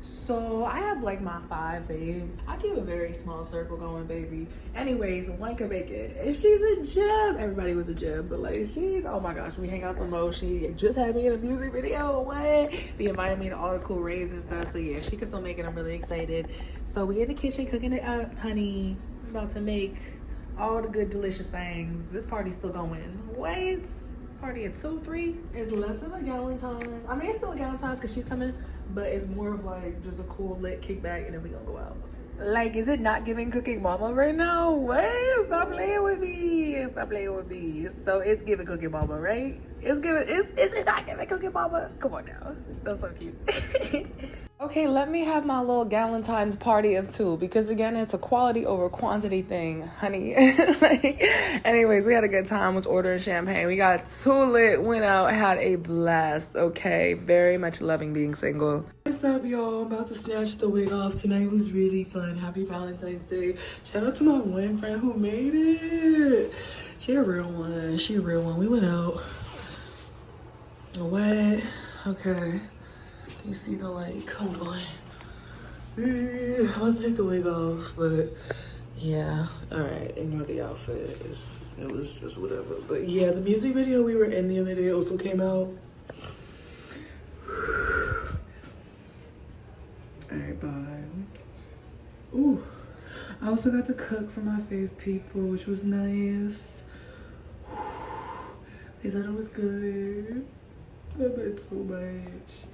So I have like my 5 faves. I keep a very small circle going, baby. Anyways, one can make it. And she's a gem. Everybody was a gem, but like she's, oh my gosh, we hang out the most. She just had me in a music video. What? They invited me to all the cool raves and stuff. So yeah, she can still make it. I'm really excited. So we in the kitchen cooking it up, honey. I'm about to make all the good, delicious things. This party's still going. Wait. Party at 2, 3. It's less of a Galentine. I mean, it's still a Galentine's because she's coming, but it's more of like just a cool lit kickback, and then we gonna go out. Like, is it not giving cooking mama right now? What? Stop playing with me. Stop playing with me. So it's giving cooking mama, right? It's giving. Is it not giving cooking mama? Come on now. That's so cute. Okay, let me have my little Galentine's party of 2 because again, it's a quality over quantity thing, honey. Like, anyways, we had a good time. Was ordering champagne. We got too lit, went out, had a blast. Okay, very much loving being single. What's up, y'all? I'm about to snatch the wig off. Tonight was really fun. Happy Valentine's Day. Shout out to my one friend who made it. She a real one. She a real one. We went out. What? Okay. You see the like, hold on. I was to take the wig off, but yeah. All right, ignore the outfit. It was just whatever. But yeah, the music video we were in the other day also came out. All right, bye. Ooh, I also got to cook for my fave people, which was nice. They said it was good. I bet so much.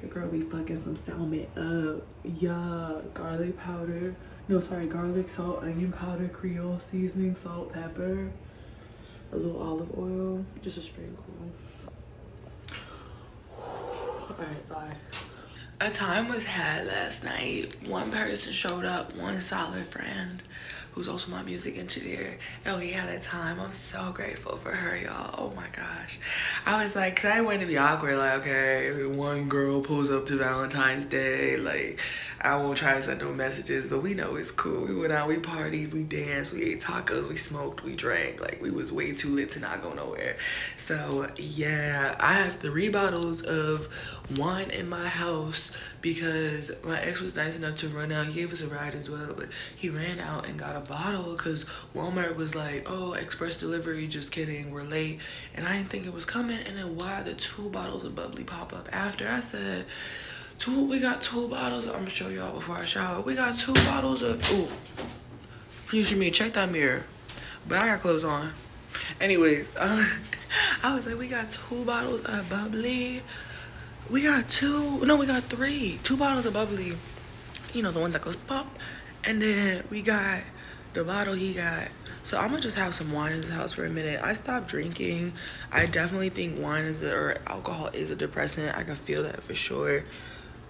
Your girl be fucking some salmon up. Yeah, garlic powder. No, sorry, garlic, salt, onion powder, Creole seasoning, salt, pepper, a little olive oil, just a sprinkle. Alright, bye. A time was had last night. One person showed up, one solid friend, who's also my music engineer, and we had a time. I'm so grateful for her, y'all. Oh my gosh. I was like, cause I didn't want to be awkward, like, okay, one girl pulls up to Valentine's Day, like, I won't try to send no messages, but we know it's cool. We went out, we partied, we danced, we ate tacos, we smoked, we drank, like, we was way too lit to not go nowhere. So yeah, I have 3 bottles of wine in my house because my ex was nice enough to run out. He gave us a ride as well, but he ran out and got a bottle because Walmart was like, oh, express delivery, just kidding, we're late. And I didn't think it was coming. And then why the 2 bottles of bubbly pop up after? I said, we got 2 bottles. I'm gonna show y'all before I shower. We got 2 bottles of, ooh, future me, check that mirror. But I got clothes on. Anyways, I was like, we got 2 bottles of bubbly. We got 3. 2 bottles of bubbly. You know, the one that goes pop. And then we got the bottle he got. So I'm gonna just have some wine in this house for a minute. I stopped drinking. I definitely think wine or alcohol is a depressant. I can feel that for sure.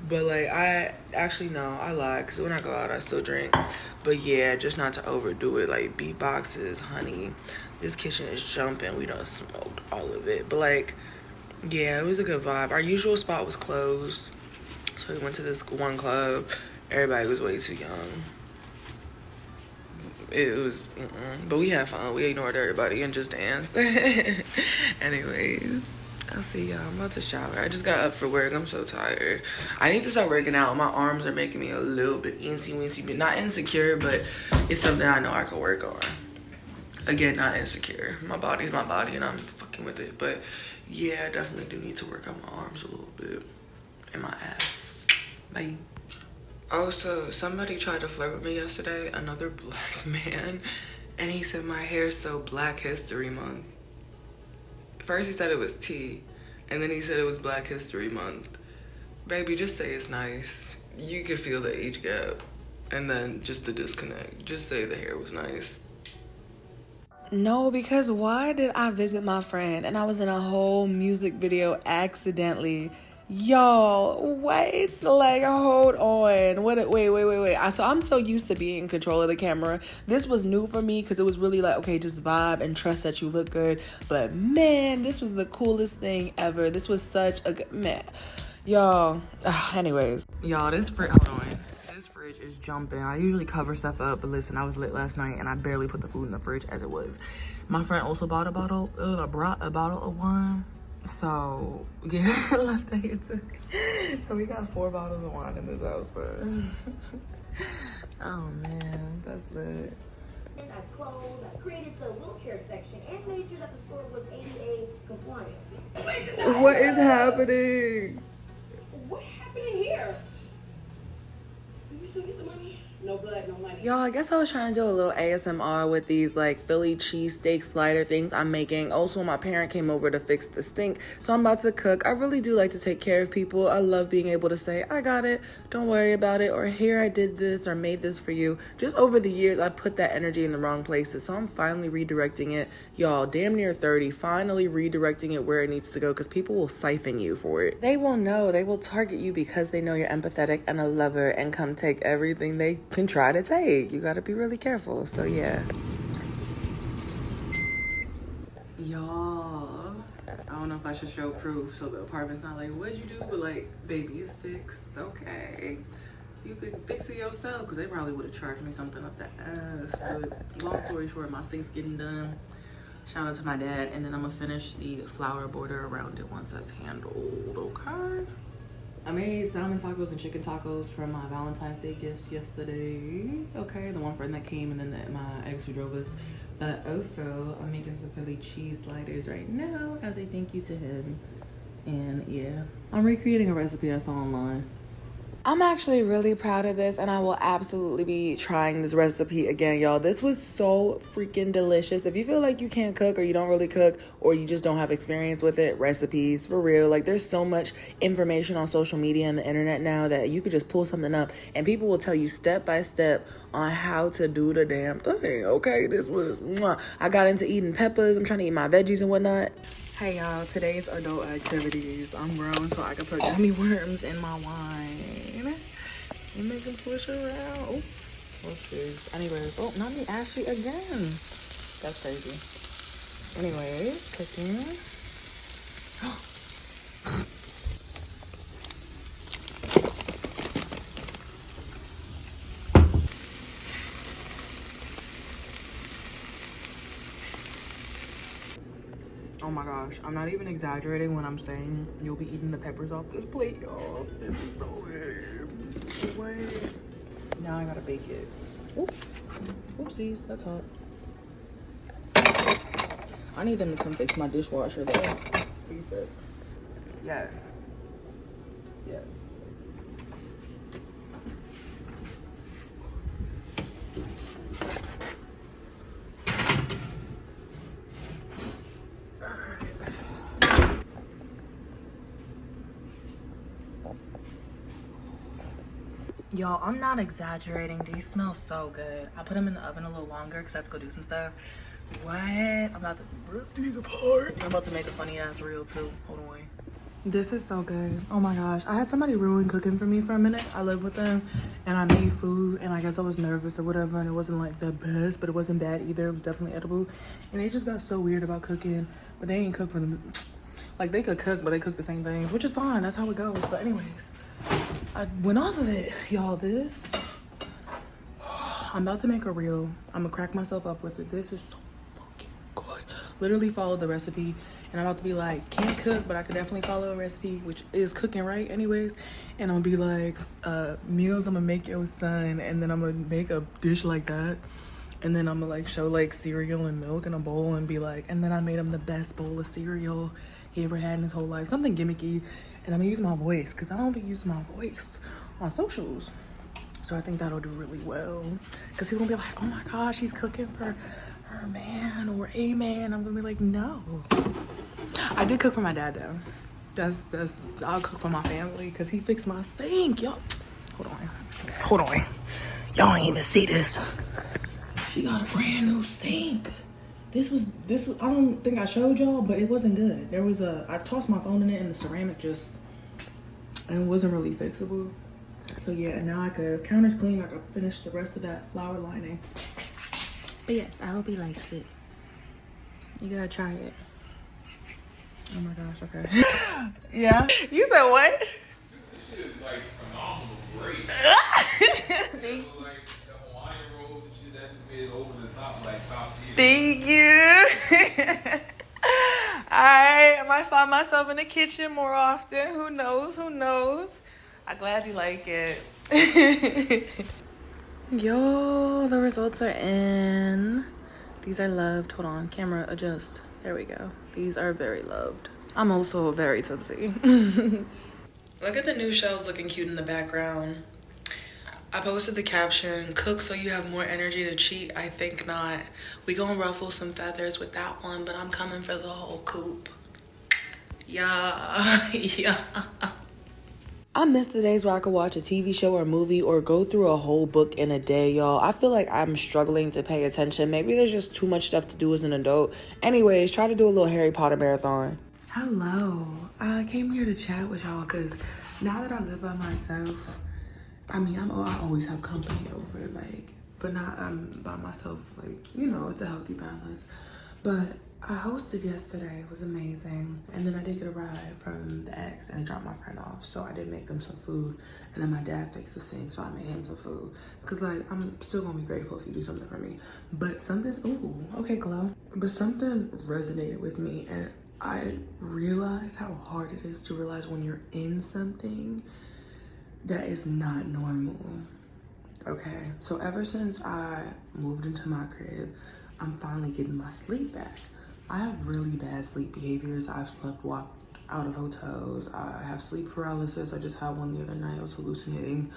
But like, I actually, no, I lied, because when I go out I still drink. But yeah, just not to overdo it. Like, beatboxes, honey, this kitchen is jumping. We done smoked all of it. But like, yeah, it was a good vibe. Our usual spot was closed, so we went to this one club. Everybody was way too young. It was, but we had fun. We ignored everybody and just danced. Anyways, I'll see y'all. I'm about to shower. I just got up for work. I'm so tired. I need to start working out. My arms are making me a little bit teensy-weensy. Not insecure, but it's something I know I can work on. Again, not insecure. My body's my body and I'm fucking with it. But yeah, I definitely do need to work on my arms a little bit. And my ass. Bye. Also, somebody tried to flirt with me yesterday, another black man, and he said my hair's so Black History Month. First he said it was tea, and then he said it was Black History Month. Baby, just say it's nice. You can feel the age gap, and then just the disconnect. Just say the hair was nice. No, because why did I visit my friend and I was in a whole music video accidentally? Y'all, wait, like, hold on. Wait. So I'm so used to being in control of the camera. This was new for me because it was really like, okay, just vibe and trust that you look good. But man, this was the coolest thing ever. This was such a good, man. Y'all, anyways. Y'all, this fridge is jumping. I usually cover stuff up, but listen, I was lit last night and I barely put the food in the fridge as it was. My friend also brought a bottle of wine. So yeah, left that here too. So we got 4 bottles of wine in this house, but oh man, that's lit. I've closed, I've created the wheelchair section, and made sure that the store was ADA compliant. What is happening? What happened in here? Did you still get the money? No blood, no money. Y'all, I guess I was trying to do a little ASMR with these like Philly cheesesteak slider things I'm making. Also, my parent came over to fix the stink, so I'm about to cook. I really do like to take care of people. I love being able to say, I got it, don't worry about it, or here I did this or made this for you. Just over the years, I put that energy in the wrong places, so I'm finally redirecting it. Y'all, damn near 30, finally redirecting it where it needs to go, because people will siphon you for it. They will know, they will target you because they know you're empathetic and a lover and come take everything they can try to take. You gotta be really careful. So yeah. Y'all, I don't know if I should show proof so the apartment's not like, what'd you do? But like, baby, it's fixed. Okay. You could fix it yourself, because they probably would have charged me something up the ass. But long story short, my sink's getting done. Shout out to my dad. And then I'm gonna finish the flower border around it once that's handled. Okay. I made salmon tacos and chicken tacos for my Valentine's Day gifts yesterday. Okay, the one friend that came and then my ex who drove us. But also, I'm making some Philly cheese sliders right now as a thank you to him. And yeah, I'm recreating a recipe I saw online. I'm actually really proud of this, and I will absolutely be trying this recipe again, y'all. This was so freaking delicious. If you feel like you can't cook, or you don't really cook, or you just don't have experience with it, recipes, for real. Like, there's so much information on social media and the internet now that you could just pull something up, and people will tell you step by step on how to do the damn thing, okay? This was, mwah. I got into eating peppers. I'm trying to eat my veggies and whatnot. Hey, y'all, today's adult activities. I'm grown, so I can put gummy worms in my wine. And make them swish around. Oh, jeez. Anyways, oh, not me, Ashley again. That's crazy. Anyways, cooking. Oh my gosh, I'm not even exaggerating when I'm saying you'll be eating the peppers off this plate, y'all. This is so weird. Wait. Now I gotta bake it. Oops. Oopsies, that's hot. I need them to come fix my dishwasher though. Please it. Yes. Yes. Y'all, I'm not exaggerating. These smell so good. I put them in the oven a little longer because I have to go do some stuff. What? I'm about to rip these apart. I'm about to make a funny ass reel too. Hold on. This is so good. Oh my gosh. I had somebody ruin cooking for me for a minute. I lived with them and I made food and I guess I was nervous or whatever, and it wasn't like the best, but it wasn't bad either. It was definitely edible. And they just got so weird about cooking, but they ain't cook for them. Like, they could cook, but they cook the same things, which is fine. That's how it goes. But anyways, I went off of it. Y'all, this, I'm about to make a reel. I'm gonna crack myself up with it. This is so fucking good. Literally followed the recipe, and I'm about to be like, can't cook, but I could definitely follow a recipe, which is cooking right anyways. And I'm gonna be like, meals I'm gonna make your son, and then I'm gonna make a dish like that. And then I'm gonna like show like cereal and milk in a bowl and be like, and then I made him the best bowl of cereal he ever had in his whole life. Something gimmicky. And I'm gonna use my voice because I don't be using my voice on socials. So I think that'll do really well. Because people gonna be like, oh my gosh, she's cooking for her man or a man. I'm gonna be like, no. I did cook for my dad though. That's I'll cook for my family because he fixed my sink. Y'all, hold on. Y'all ain't even see this. She got a brand new sink. This was, I don't think I showed y'all, but it wasn't good. There was I tossed my phone in it and the ceramic just, and it wasn't really fixable. So yeah, now I could, counter's clean, I could finish the rest of that flower lining. But yes, I hope he likes it. You gotta try it. Oh my gosh, okay. Yeah? You said what? This shit is like phenomenal, great. Thank you. Like the Hawaiian rolls and shit that just made over the top, like top tier. Thank you. All right, might find myself in the kitchen more often. Who knows? Who knows? I'm glad you like it. Yo, the results are in. These are loved. Hold on, camera adjust. There we go. These are very loved. I'm also very tipsy. Look at the new shells looking cute in the background. I posted the caption, cook so you have more energy to cheat. I think not. We gonna ruffle some feathers with that one, but I'm coming for the whole coop. Yeah, yeah. I miss the days where I could watch a TV show or movie or go through a whole book in a day, y'all. I feel like I'm struggling to pay attention. Maybe there's just too much stuff to do as an adult. Anyways, try to do a little Harry Potter marathon. Hello. I came here to chat with y'all because now that I live by myself, I mean, I always have company over, like, but not by myself, like, you know, it's a healthy balance. But I hosted yesterday, it was amazing. And then I did get a ride from the ex and I dropped my friend off. So I did make them some food. And then my dad fixed the sink, so I made him some food. Cause like, I'm still gonna be grateful if you do something for me. But something's, ooh, okay, Chloe. But something resonated with me and I realized how hard it is to realize when you're in something that is not normal. Okay, so ever since I moved into my crib, I'm finally getting my sleep back. I have really bad sleep behaviors. I've walked out of hotels. I have sleep paralysis. I just had one the other night. I was hallucinating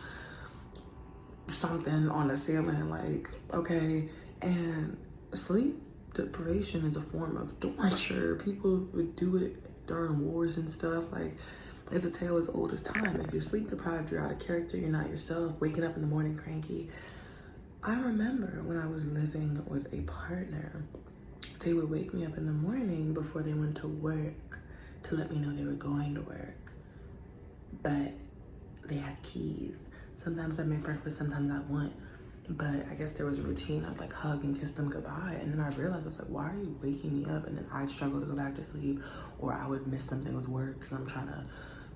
something on the ceiling, like, okay. And sleep deprivation is a form of torture. People would do it during wars and stuff. Like, it's a tale as old as time. If you're sleep deprived, you're out of character, you're not yourself, waking up in the morning cranky. I remember when I was living with a partner, they would wake me up in the morning before they went to work to let me know they were going to work. But they had keys. Sometimes I'd make breakfast, sometimes I wouldn't. But I guess there was a routine. I'd like hug and kiss them goodbye. And then I realized, I was like, why are you waking me up? And then I'd struggle to go back to sleep, or I would miss something with work because I'm trying to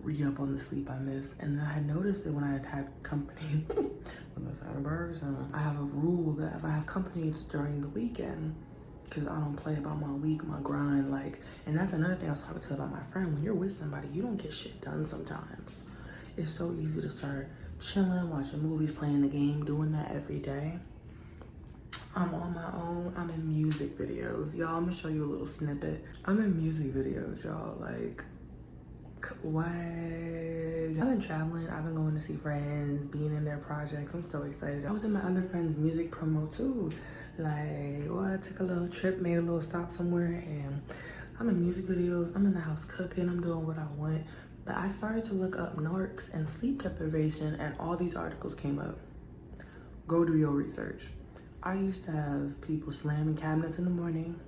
re-up on the sleep I missed. And then I had noticed that when I had company, when I was at a person, I have a rule that if I have company, it's during the weekend, because I don't play about my week, my grind. Like, and that's another thing I was talking to about my friend. When you're with somebody, you don't get shit done sometimes. It's so easy to start chilling, watching movies, playing the game, doing that every day. I'm on my own. I'm in music videos. Y'all, I'm gonna show you a little snippet. I'm in music videos, y'all. Like, what? I've been traveling. I've been going to see friends, being in their projects. I'm so excited. I was in my other friend's music promo too. Like, well, I took a little trip, made a little stop somewhere, and I'm in music videos. I'm in the house cooking. I'm doing what I want. But I started to look up narcs and sleep deprivation, and all these articles came up. Go do your research. I used to have people slamming cabinets in the morning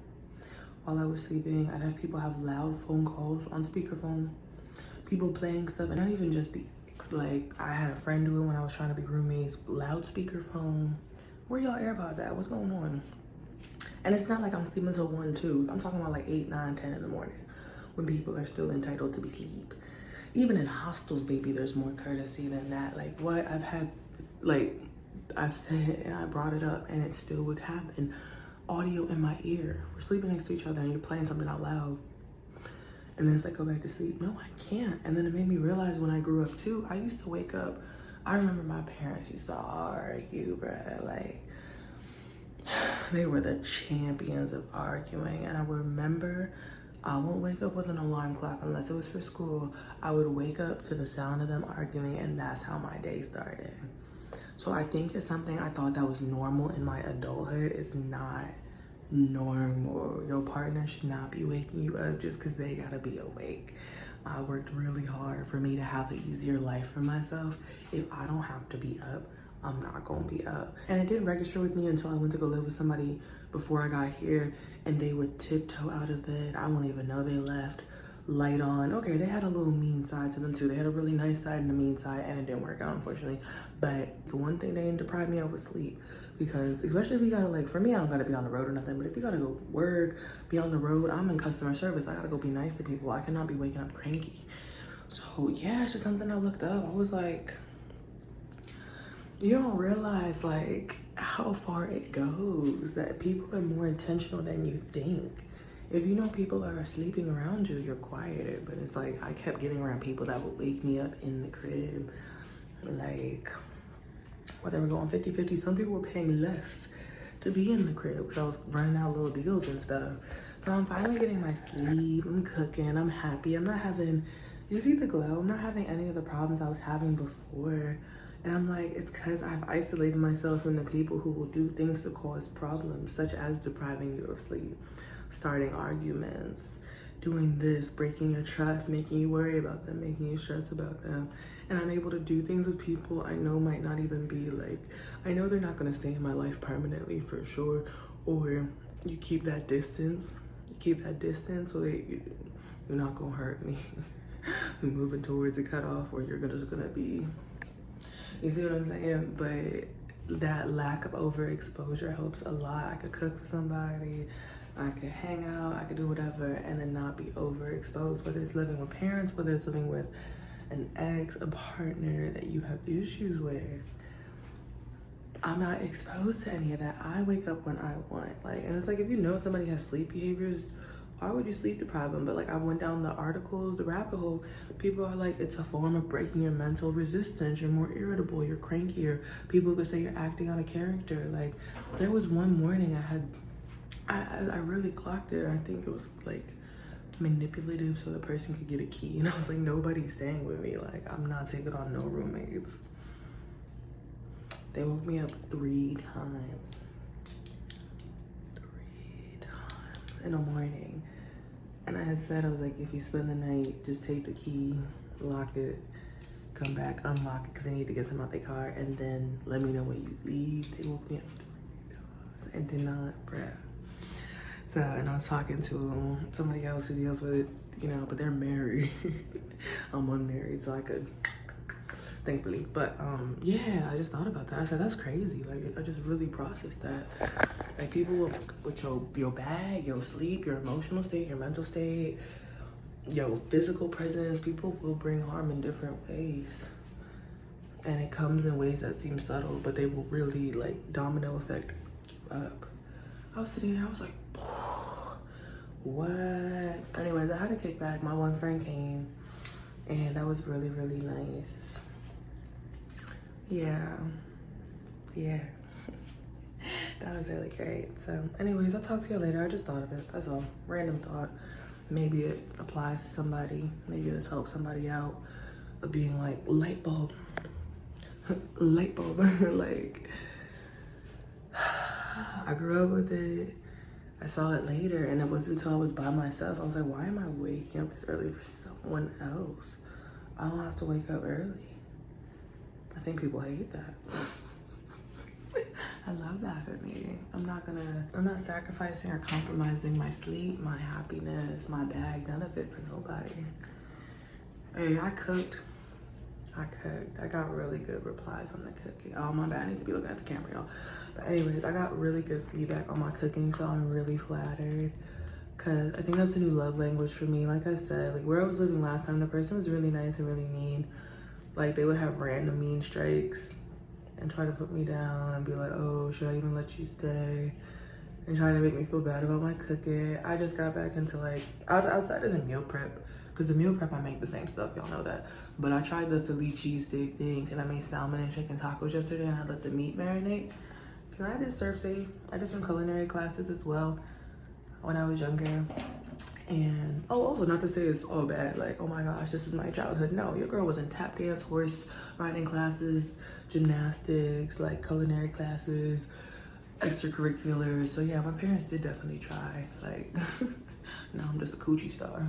while I was sleeping. I'd have people have loud phone calls on speakerphone, people playing stuff, and not even just the like, I had a friend do it when I was trying to be roommates, loud speakerphone. Where y'all AirPods at? What's going on? And it's not like I'm sleeping till 1, 2. I'm talking about like 8, 9, 10 in the morning when people are still entitled to be asleep. Even in hostels, baby, there's more courtesy than that. Like, what? I've had, like, I've said it and I brought it up and it still would happen. Audio in my ear. We're sleeping next to each other and you're playing something out loud. And then it's like, go back to sleep. No, I can't. And then it made me realize when I grew up too, I used to wake up. I remember my parents used to argue, bruh. Like, they were the champions of arguing. And I remember I won't wake up with an alarm clock unless it was for school. I would wake up to the sound of them arguing, and that's how my day started. So I think it's something I thought that was normal in my adulthood. It's not normal. Your partner should not be waking you up just because they gotta be awake. I worked really hard for me to have an easier life for myself. If I don't have to be up, I'm not gonna be up. And it didn't register with me until I went to go live with somebody before I got here, and they would tiptoe out of bed. I wouldn't even know they left. Light on. Okay, they had a little mean side to them too. They had a really nice side and a mean side, and it didn't work out, unfortunately. But the one thing they didn't deprive me of was sleep. Because especially if you gotta, like, for me, I don't gotta be on the road or nothing, but if you gotta go work, be on the road, I'm in customer service. I gotta go be nice to people. I cannot be waking up cranky. So yeah, it's just something I looked up. I was like, you don't realize like how far it goes, that people are more intentional than you think. if you know people are sleeping around you, you're quieter. But it's like I kept getting around people that would wake me up in the crib. Like, whether we're going 50-50, some people were paying less to be in the crib because I was running out little deals and stuff. So I'm finally getting my sleep. I'm cooking. I'm happy. I'm not having, you see the glow? I'm not having any of the problems I was having before. And I'm like, it's because I've isolated myself from the people who will do things to cause problems, such as depriving you of sleep, starting arguments, doing this, breaking your trust, making you worry about them, making you stress about them. And I'm able to do things with people I know might not even be like, I know they're not gonna stay in my life permanently for sure, or you keep that distance. You keep that distance so that you're not gonna hurt me. You're moving towards a cutoff, or you're just gonna be, you see what I'm saying? But that lack of overexposure helps a lot. I could cook for somebody, I could hang out, I could do whatever, and then not be overexposed, whether it's living with parents, whether it's living with an ex, a partner that you have issues with. I'm not exposed to any of that. I wake up when I want. Like, and it's like, if you know somebody has sleep behaviors, why would you sleep deprive them? But like, I went down the articles, the rabbit hole. People are like, it's a form of breaking your mental resistance. You're more irritable, you're crankier. People could say you're acting out of character. Like, there was one morning I really clocked it. I think it was like manipulative so the person could get a key. And I was like, nobody's staying with me. Like, I'm not taking on no roommates. They woke me up 3 times. 3 times in the morning. And I had said, I was like, if you spend the night, just take the key, lock it, come back, unlock it, because they need to get some out their car, and then let me know when you leave. They woke me up 3 times and did not prep. So, and I was talking to somebody else who deals with it, you know, but they're married. I'm unmarried, so I could, thankfully. But yeah, I just thought about that. I said, that's crazy. Like, I just really processed that. Like, people with your bag, your sleep, your emotional state, your mental state, your physical presence, people will bring harm in different ways. And it comes in ways that seem subtle, but they will really, like, domino effect you up. I was sitting here, I was like, what? Anyways, I had a kickback. My one friend came, and that was really, really nice. Yeah. That was really great. So anyways, I'll talk to you later. I just thought of it, that's all. Random thought. Maybe it applies to somebody. Maybe this helps somebody out of being like, light bulb. Light bulb. Like, I grew up with it. I saw it later, and it wasn't until I was by myself. I was like, why am I waking up this early for someone else? I don't have to wake up early. I think people hate that. I love that for me. I'm not sacrificing or compromising my sleep, my happiness, my bag, none of it for nobody. Hey, I cooked. I got really good replies on the cooking. Oh, my bad, I need to be looking at the camera, y'all. But anyways, I got really good feedback on my cooking, so I'm really flattered. Cause I think that's a new love language for me. Like I said, like where I was living last time, the person was really nice and really mean. Like, they would have random mean strikes and try to put me down and be like, oh, should I even let you stay? And try to make me feel bad about my cooking. I just got back into like, outside of the meal prep, because the meal prep I make the same stuff, y'all know that. But I tried the Philly cheesesteak things, and I made salmon and chicken tacos yesterday, and I let the meat marinate. Cause I did surf safe. I did some culinary classes as well when I was younger. And also not to say it's all bad, like, oh my gosh, this is my childhood. No, your girl was in tap dance, horse riding classes, gymnastics, like culinary classes, extracurriculars. So yeah, my parents did definitely try. Like, now I'm just a coochie star.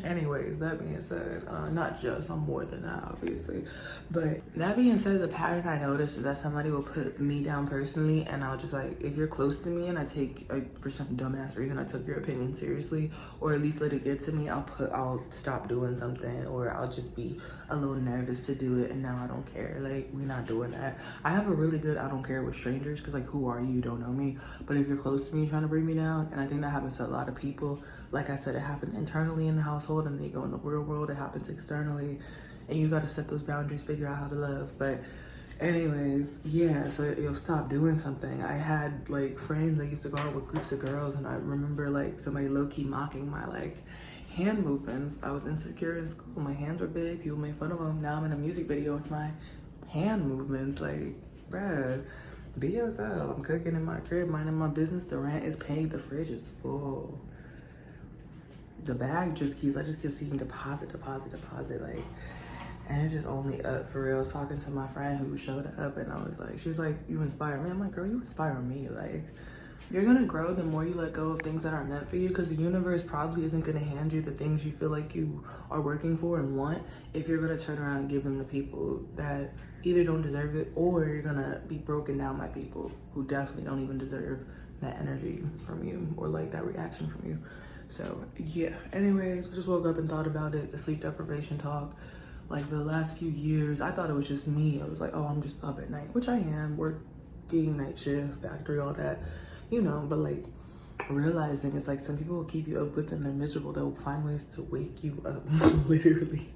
Anyways, that being said, not just, I'm more than that, obviously. But that being said, the pattern I noticed is that somebody will put me down personally, and I'll just like, if you're close to me and I take, for some dumbass reason, I took your opinion seriously, or at least let it get to me, I'll stop doing something, or I'll just be a little nervous to do it, and now I don't care. Like, we're not doing that. I have a really good I don't care with strangers, because like, who are you? You don't know me. But if you're close to me trying to bring me down, and I think that happens to a lot of people, like I said, it happens internally in the household, and they go in the real world, it happens externally, and you got to set those boundaries, figure out how to love. But Anyways, yeah, so you'll stop doing something. I had like friends, I used to go out with groups of girls, and I remember like somebody low-key mocking my like hand movements. I was insecure in school. My hands were big, people made fun of them. Now I'm in a music video with my hand movements. Like, bruh, be yourself. I'm cooking in my crib, minding my business. The rent is paid, the fridge is full. The bag just keeps, I just keep seeing deposit, like, and it's just only up for real. I was talking to my friend who showed up, and I was like, she was like, you inspire me. I'm like, girl, you inspire me. Like, you're gonna grow the more you let go of things that aren't meant for you, because the universe probably isn't gonna hand you the things you feel like you are working for and want if you're gonna turn around and give them to people that either don't deserve it, or you're gonna be broken down by people who definitely don't even deserve that energy from you or like that reaction from you. So yeah, anyways, I just woke up and thought about it, the sleep deprivation talk. Like for the last few years, I thought it was just me. I was like, oh, I'm just up at night, which I am, working night shift, factory, all that, you know, but like realizing it's like some people will keep you up with them, they're miserable, they'll find ways to wake you up literally,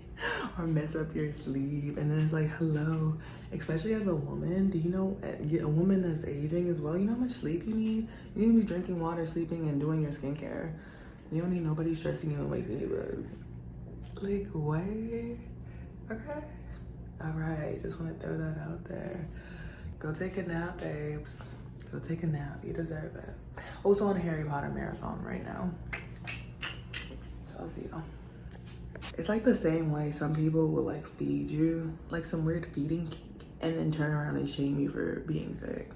or mess up your sleep. And then it's like, hello, especially as a woman, do you know, a woman that's aging as well, you know how much sleep you need? You need to be drinking water, sleeping, and doing your skincare. You don't need nobody stressing you and waking you up. Like, what? Okay. All right, just want to throw that out there. Go take a nap, babes. Go take a nap. You deserve it. Also on a Harry Potter marathon right now. So I'll see y'all. It's like the same way some people will like feed you like some weird feeding kink and then turn around and shame you for being thick.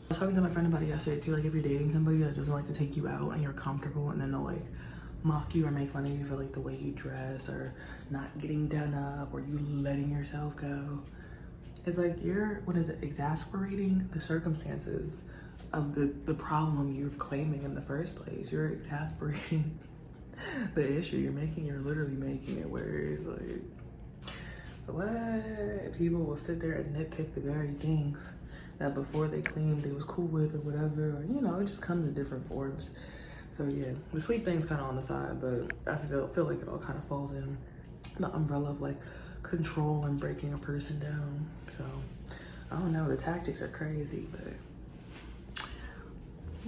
I was talking to my friend about it yesterday too. Like if you're dating somebody that doesn't like to take you out and you're comfortable, and then they'll like mock you or make fun of you for like the way you dress or not getting done up or you letting yourself go. It's like you're, what is it, exasperating the circumstances of the problem you're claiming in the first place. You're exasperating the issue you're literally making it where it's like, what? People will sit there and nitpick the very things that before they claimed they was cool with or whatever, or you know, it just comes in different forms. So yeah, the sleep thing's kind of on the side, but I feel like it all kind of falls in the umbrella of like control and breaking a person down. So I don't know, the tactics are crazy, but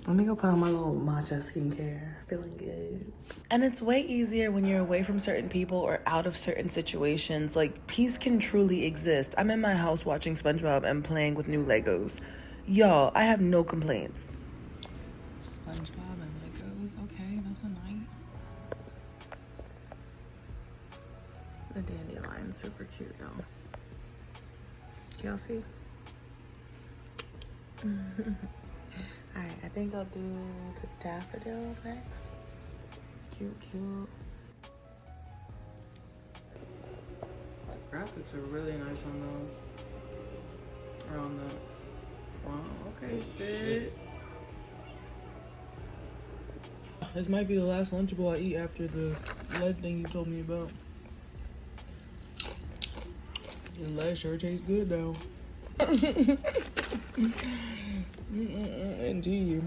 let me go put on my little matcha skincare. Feeling good. And it's way easier when you're away from certain people or out of certain situations. Like, peace can truly exist. I'm in my house watching SpongeBob and playing with new Legos. Y'all, I have no complaints. SpongeBob and Legos. Okay, that's a night. The dandelion's super cute, y'all. Y'all see? Alright, I think I'll do the daffodil next. Cute, cute. The graphics are really nice on those. Or on the, wow, okay, good. This might be the last Lunchable I eat after the lead thing you told me about. The lead sure tastes good though. Indeed.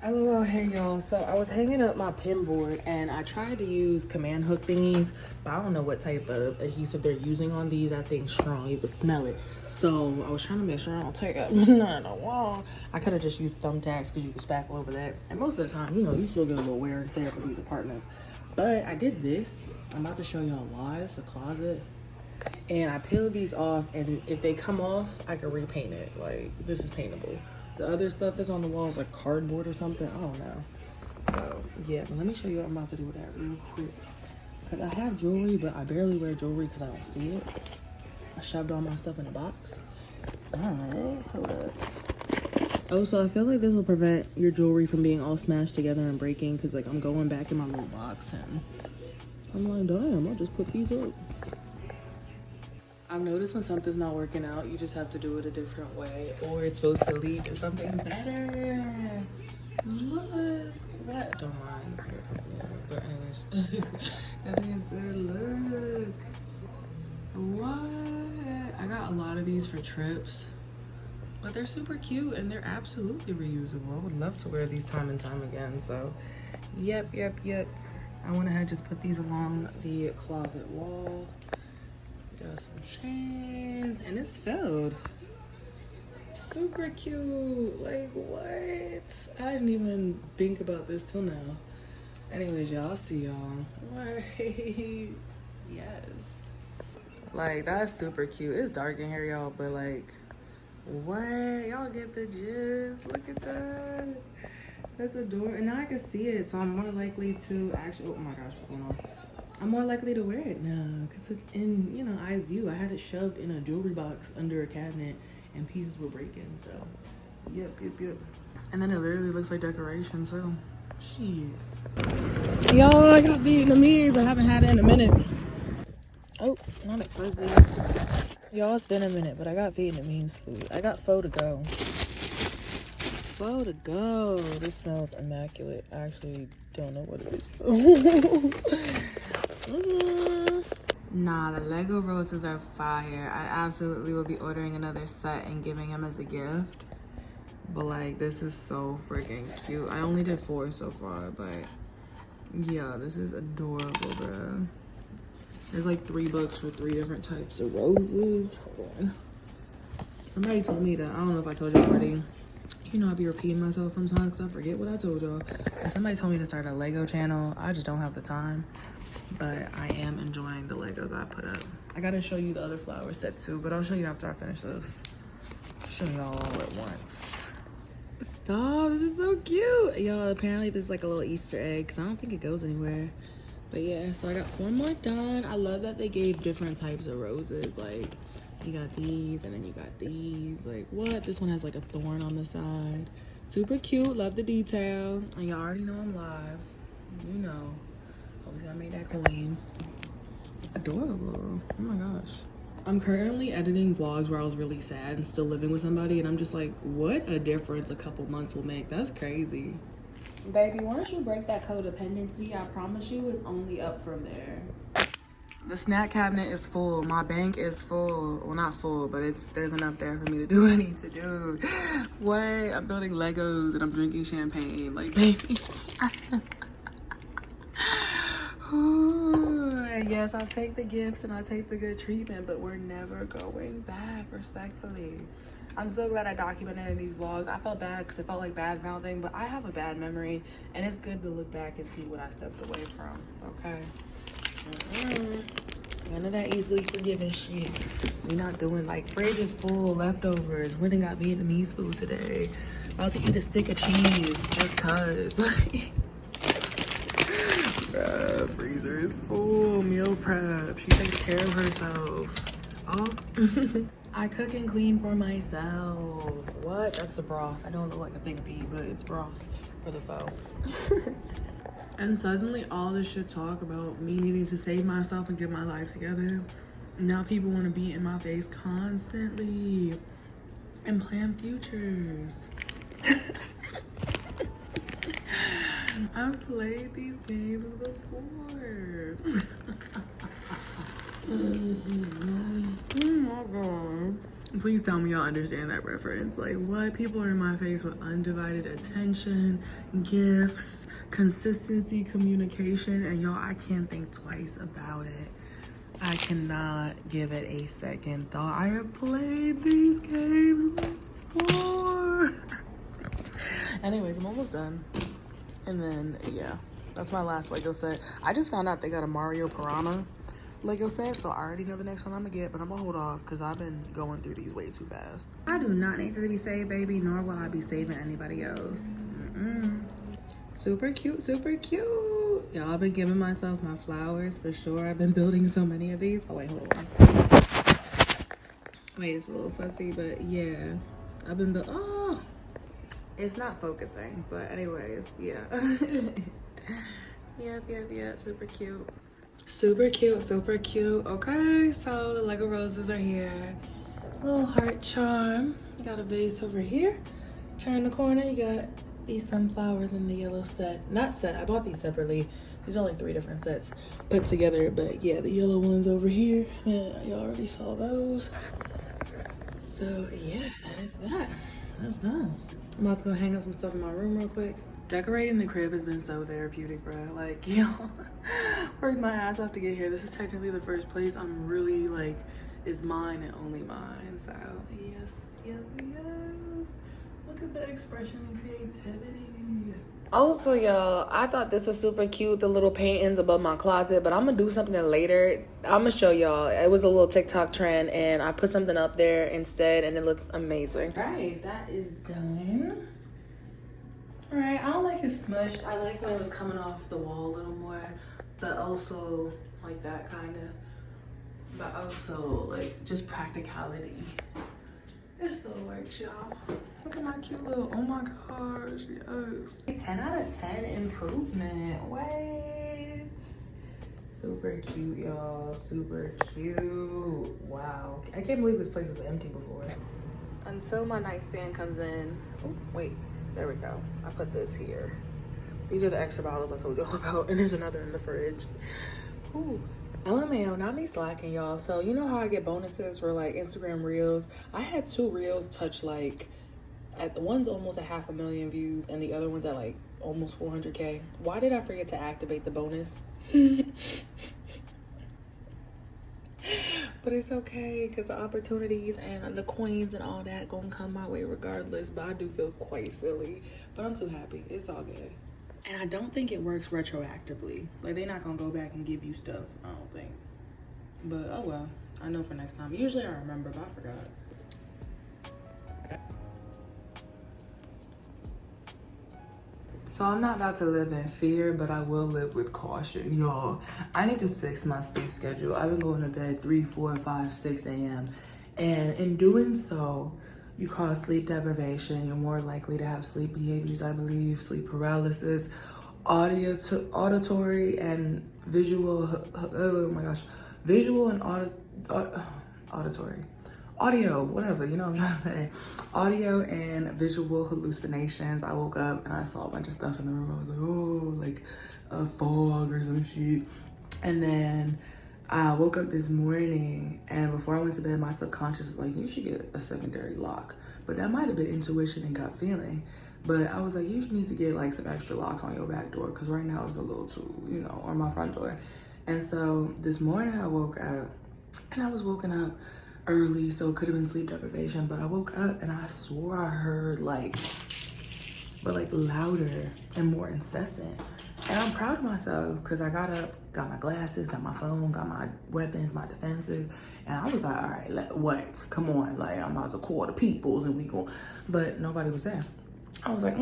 LOL, hey y'all. So I was hanging up my pin board and I tried to use command hook thingies, but I don't know what type of adhesive they're using on these. I think strong, you could smell it. So I was trying to make sure I don't take up none on the wall. I could have just used thumbtacks because you could spackle over that. And most of the time, you know, you still get a little wear and tear for these apartments. But I did this. I'm about to show y'all why. It's the closet. And I peeled these off, and if they come off, I can repaint it. Like, this is paintable. The other stuff that's on the wall is like cardboard or something. I don't know. So, yeah, but let me show you what I'm about to do with that real quick. Because I have jewelry, but I barely wear jewelry because I don't see it. I shoved all my stuff in a box. Alright, hold up. Oh, so I feel like this will prevent your jewelry from being all smashed together and breaking, because, like, I'm going back in my little box, and I'm like, damn, I'll just put these up. I've noticed when something's not working out, you just have to do it a different way, or it's supposed to lead to something better. Look at that. Don't mind. But anyways, that being said, look. What? I got a lot of these for trips, but they're super cute and they're absolutely reusable. I would love to wear these time and time again. So, yep. I went ahead and just put these along the closet wall. Got some chains, and it's filled. Super cute. Like, what? I didn't even think about this till now. Anyways, y'all, I'll see y'all. Wait. Yes. Like, that's super cute. It's dark in here, y'all, but like, what? Y'all get the gist. Look at that. That's adorable. And now I can see it, so I'm more likely to actually, oh my gosh, what's going on? I'm more likely to wear it now because it's in, you know, eye's view. I had it shoved in a jewelry box under a cabinet and pieces were breaking, so yep. And then it literally looks like decoration, so shit. Y'all, I got Vietnamese. I haven't had it in a minute. Oh, not a fuzzy. Y'all, it's been a minute, but I got Vietnamese food. I got pho to go. Pho to go. This smells immaculate. I actually don't know what it is though. Nah, the Lego roses are fire. I absolutely will be ordering another set and giving him as a gift. But like, this is so freaking cute. I only did 4 so far, but yeah, this is adorable, bro. There's like 3 books for 3 different types of roses. Hold on. Somebody told me that, I don't know if I told you already. You know, I be repeating myself sometimes because I forget what I told y'all. And somebody told me to start a Lego channel. I just don't have the time. But I am enjoying the Legos I put up. I gotta show you the other flower set too, but I'll show you after I finish this. Show y'all all at once. Stop, this is so cute. Y'all, apparently this is like a little Easter egg because I don't think it goes anywhere. But yeah, so I got 4 more done. I love that they gave different types of roses. Like, you got these and then you got these. Like, what? This one has like a thorn on the side. Super cute, love the detail. And y'all already know I'm live. You know. Always gotta make that clean. Adorable. Oh my gosh. I'm currently editing vlogs where I was really sad and still living with somebody, and I'm just like, what a difference a couple months will make. That's crazy. Baby, once you break that codependency, I promise you it's only up from there. The snack cabinet is full. My bank is full. Well, not full, but there's enough there for me to do what I need to do. What? I'm building Legos and I'm drinking champagne. Like, baby. And yes, I'll take the gifts and I'll take the good treatment, but we're never going back, respectfully. I'm so glad I documented in these vlogs. I felt bad because it felt like bad mouthing, but I have a bad memory and it's good to look back and see what I stepped away from, okay? None of that easily forgiven shit. We not doing like fridge is full, leftovers. Went and got Vietnamese food today. About to eat a stick of cheese just cause. Bruh, freezer is full. Meal prep. She takes care of herself. Oh. I cook and clean for myself. What? That's the broth. I know it look like a thing of pee, but it's broth for the pho. And suddenly all this shit talk about me needing to save myself and get my life together. Now people want to be in my face constantly and plan futures. I've played these games before. Oh my god. Please tell me y'all understand that reference. Like, what? People are in my face with undivided attention, gifts, consistency, communication, and y'all, I can't think twice about it. I cannot give it a second thought. I have played these games before. Anyways, I'm almost done. And then, yeah, that's my last Lego set. I just found out they got a Mario Piranha Lego set, so I already know the next one I'm gonna get, but I'm gonna hold off because I've been going through these way too fast. I do not need to be saved, baby, nor will I be saving anybody else. Super cute, super cute. Y'all, I've been giving myself my flowers for sure. I've been building so many of these. Oh, wait, hold on. Wait, it's a little fussy, but yeah. I've been building, oh. It's not focusing, but anyways, yeah. Yep, super cute. Super cute, super cute. Okay, so the Lego roses are here. Little heart charm. You got a vase over here. Turn the corner, you got these sunflowers in the yellow set. Not set, I bought these separately. These are like 3 different sets put together, but yeah, the yellow ones over here. Yeah, you already saw those. So yeah, that is that. That's done. I'm about to go hang up some stuff in my room real quick. Decorating the crib has been so therapeutic, bro. Like, yo, worked my ass off to get here. This is technically the first place I'm really like, is mine and only mine. So yes, yes, yes. Look at the expression and creativity. Also, y'all, I thought this was super cute, the little paintings above my closet, but I'm gonna do something later. I'm gonna show y'all. It was a little TikTok trend, and I put something up there instead, and it looks amazing. All right, that is done. All right, I don't like it smushed. I like when it was coming off the wall a little more, but also like that kind of, but also like just practicality. It still works, y'all. Look at my cute little, oh my gosh, yes. 10 out of 10 improvement, wait. Super cute, y'all, super cute. Wow, I can't believe this place was empty before. Until my nightstand comes in. Oh, wait, there we go. I put this here. These are the extra bottles I told y'all about, and there's another in the fridge. Ooh. LMAO, not me slacking, y'all. So you know how I get bonuses for like Instagram reels? I had 2 reels touch like, one's almost at 500,000 views and the other one's at like almost 400K. Why did I forget to activate the bonus? But it's okay, because the opportunities and the coins and all that gonna come my way regardless. But I do feel quite silly, but I'm too happy. It's all good. And I don't think it works retroactively. Like, they're not gonna go back and give you stuff, I don't think. But oh well, I know for next time. Usually I remember, but I forgot. So I'm not about to live in fear, but I will live with caution, y'all. I need to fix my sleep schedule. I've been going to bed 3, 4, 5, 6 a.m. And in doing so, you cause sleep deprivation. You're more likely to have sleep behaviors, I believe, sleep paralysis, auditory and visual, oh my gosh, visual and auditory. Audio, whatever, you know what I'm trying to say. Audio and visual hallucinations. I woke up and I saw a bunch of stuff in the room. I was like, oh, like a fog or some shit. And then I woke up this morning, and before I went to bed, my subconscious was like, you should get a secondary lock. But that might have been intuition and gut feeling. But I was like, you need to get like some extra locks on your back door, because right now it's a little too, you know, or my front door. And so this morning I woke up, and I was woken up early, so it could have been sleep deprivation, but I woke up and I swore I heard like, but like louder and more incessant. And I'm proud of myself, because I got up, got my glasses, got my phone, got my weapons, my defenses, and I was like, all right, what? Come on, like I'm about to call the peoples and we go, but nobody was there. I was like,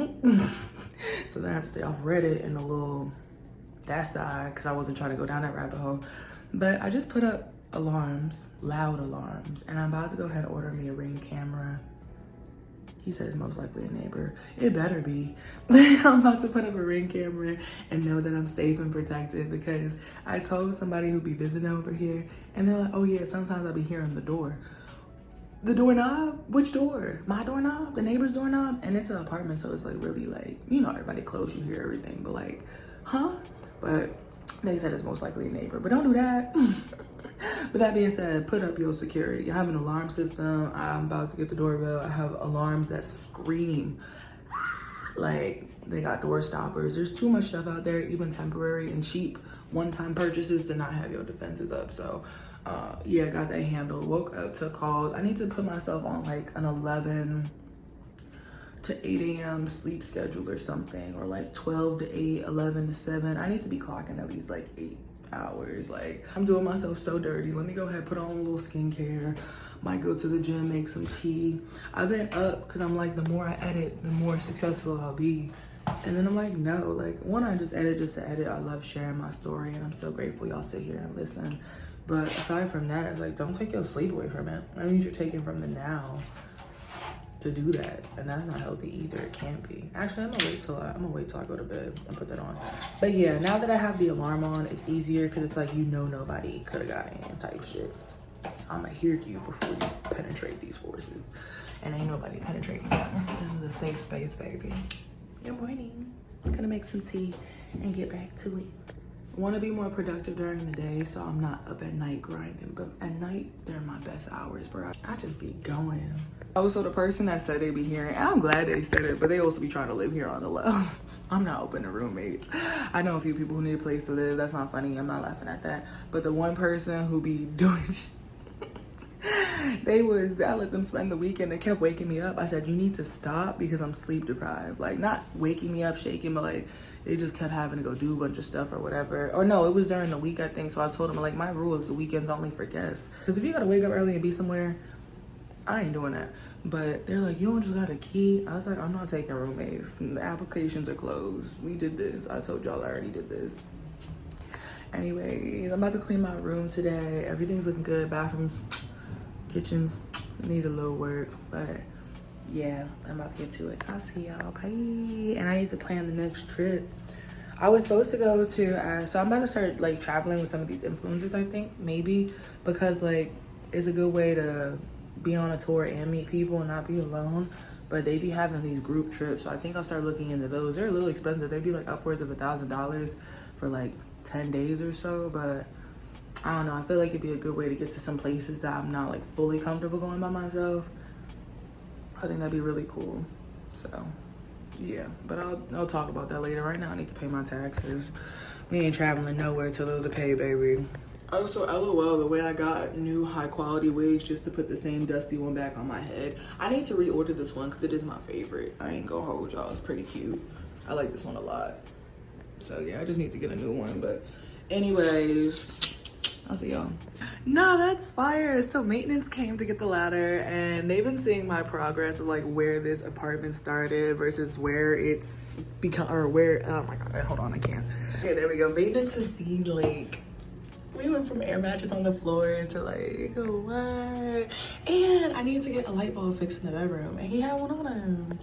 So then I had to stay off Reddit and a little that side, because I wasn't trying to go down that rabbit hole. But I just put up alarms, loud alarms, and I'm about to go ahead and order me a Ring camera. He said it's most likely a neighbor. It better be. I'm about to put up a Ring camera and know that I'm safe and protected, because I told somebody who'd be visiting over here, and they're like, oh yeah, sometimes I'll be hearing the door. The doorknob? Which door? My doorknob? The neighbor's doorknob? And it's an apartment, so it's like really like, you know, everybody close, you hear everything, but like, huh? But they said it's most likely a neighbor, but don't do that. With that being said, put up your security. I have an alarm system. I'm about to get the doorbell. I have alarms that scream. Like, they got door stoppers. There's too much stuff out there, even temporary and cheap one-time purchases, to not have your defenses up. So, yeah, got that handled. Woke up to calls. I need to put myself on like an 11 to 8 a.m. sleep schedule or something, or like 12 to 8, 11 to 7. I need to be clocking at least like 8 hours. Like, I'm doing myself so dirty. Let me go ahead, put on a little skincare, might go to the gym, make some tea. I've been up because I'm like, the more I edit, the more successful I'll be. And then I'm like, no, like, one, I just edit just to edit. I love sharing my story, and I'm so grateful y'all sit here and listen. But aside from that, it's like, don't take your sleep away from it. I mean, you're taking from the now to do that, and that's not healthy either. It can't be. Actually, I'm gonna wait till I go to bed and put that on. But yeah, now that I have the alarm on, it's easier, because it's like, you know, nobody could have got in type shit. I'ma hear you before you penetrate these forces, and ain't nobody penetrating them. This is a safe space, baby. Good morning. I'm gonna make some tea and get back to it. want to be more productive during the day, so I'm not up at night grinding. But at night, they're my best hours, bro. I just be going. Oh, so the person that said they be hearing, and I'm glad they said it, but they also be trying to live here on the low. I'm not open to roommates. I know a few people who need a place to live. That's not funny. I'm not laughing at that. But the one person who be doing I let them spend the weekend. They kept waking me up. I said, you need to stop because I'm sleep deprived. Like, not waking me up, shaking, but like, they just kept having to go do a bunch of stuff or whatever. Or no, it was during the week, I think. So I told them, like, my rule is the weekend's only for guests. Because if you gotta wake up early and be somewhere, I ain't doing that. But they're like, you don't just got a key? I was like, I'm not taking roommates. The applications are closed. We did this. I told y'all I already did this. Anyways, I'm about to clean my room today. Everything's looking good. Bathrooms, kitchens, needs a little work. But yeah, I'm about to get to it. So I'll see y'all. Bye. And I need to plan the next trip. I was supposed to go to, so I'm about to start like traveling with some of these influencers, I think, maybe. Because like, it's a good way to be on a tour and meet people and not be alone. But they be having these group trips, so I think I'll start looking into those. They're a little expensive. They be like upwards of $1,000 for like 10 days or so. But I don't know, I feel like it'd be a good way to get to some places that I'm not like fully comfortable going by myself. I think that'd be really cool. So yeah, but I'll talk about that later. Right now I need to pay my taxes. We ain't traveling nowhere till those are paid, baby. Also, LOL, the way I got new high quality wigs just to put the same dusty one back on my head. I need to reorder this one because it is my favorite. I ain't gonna hold y'all, it's pretty cute. I like this one a lot. So yeah, I just need to get a new one. But anyways, I'll see y'all. No, that's fire. So maintenance came to get the ladder and they've been seeing my progress of like where this apartment started versus where it's become, or where, oh my God, hold on, I can't. Okay, there we go. Maintenance has seen like, we went from air mattress on the floor to like, what? And I needed to get a light bulb fixed in the bedroom and he had one on him.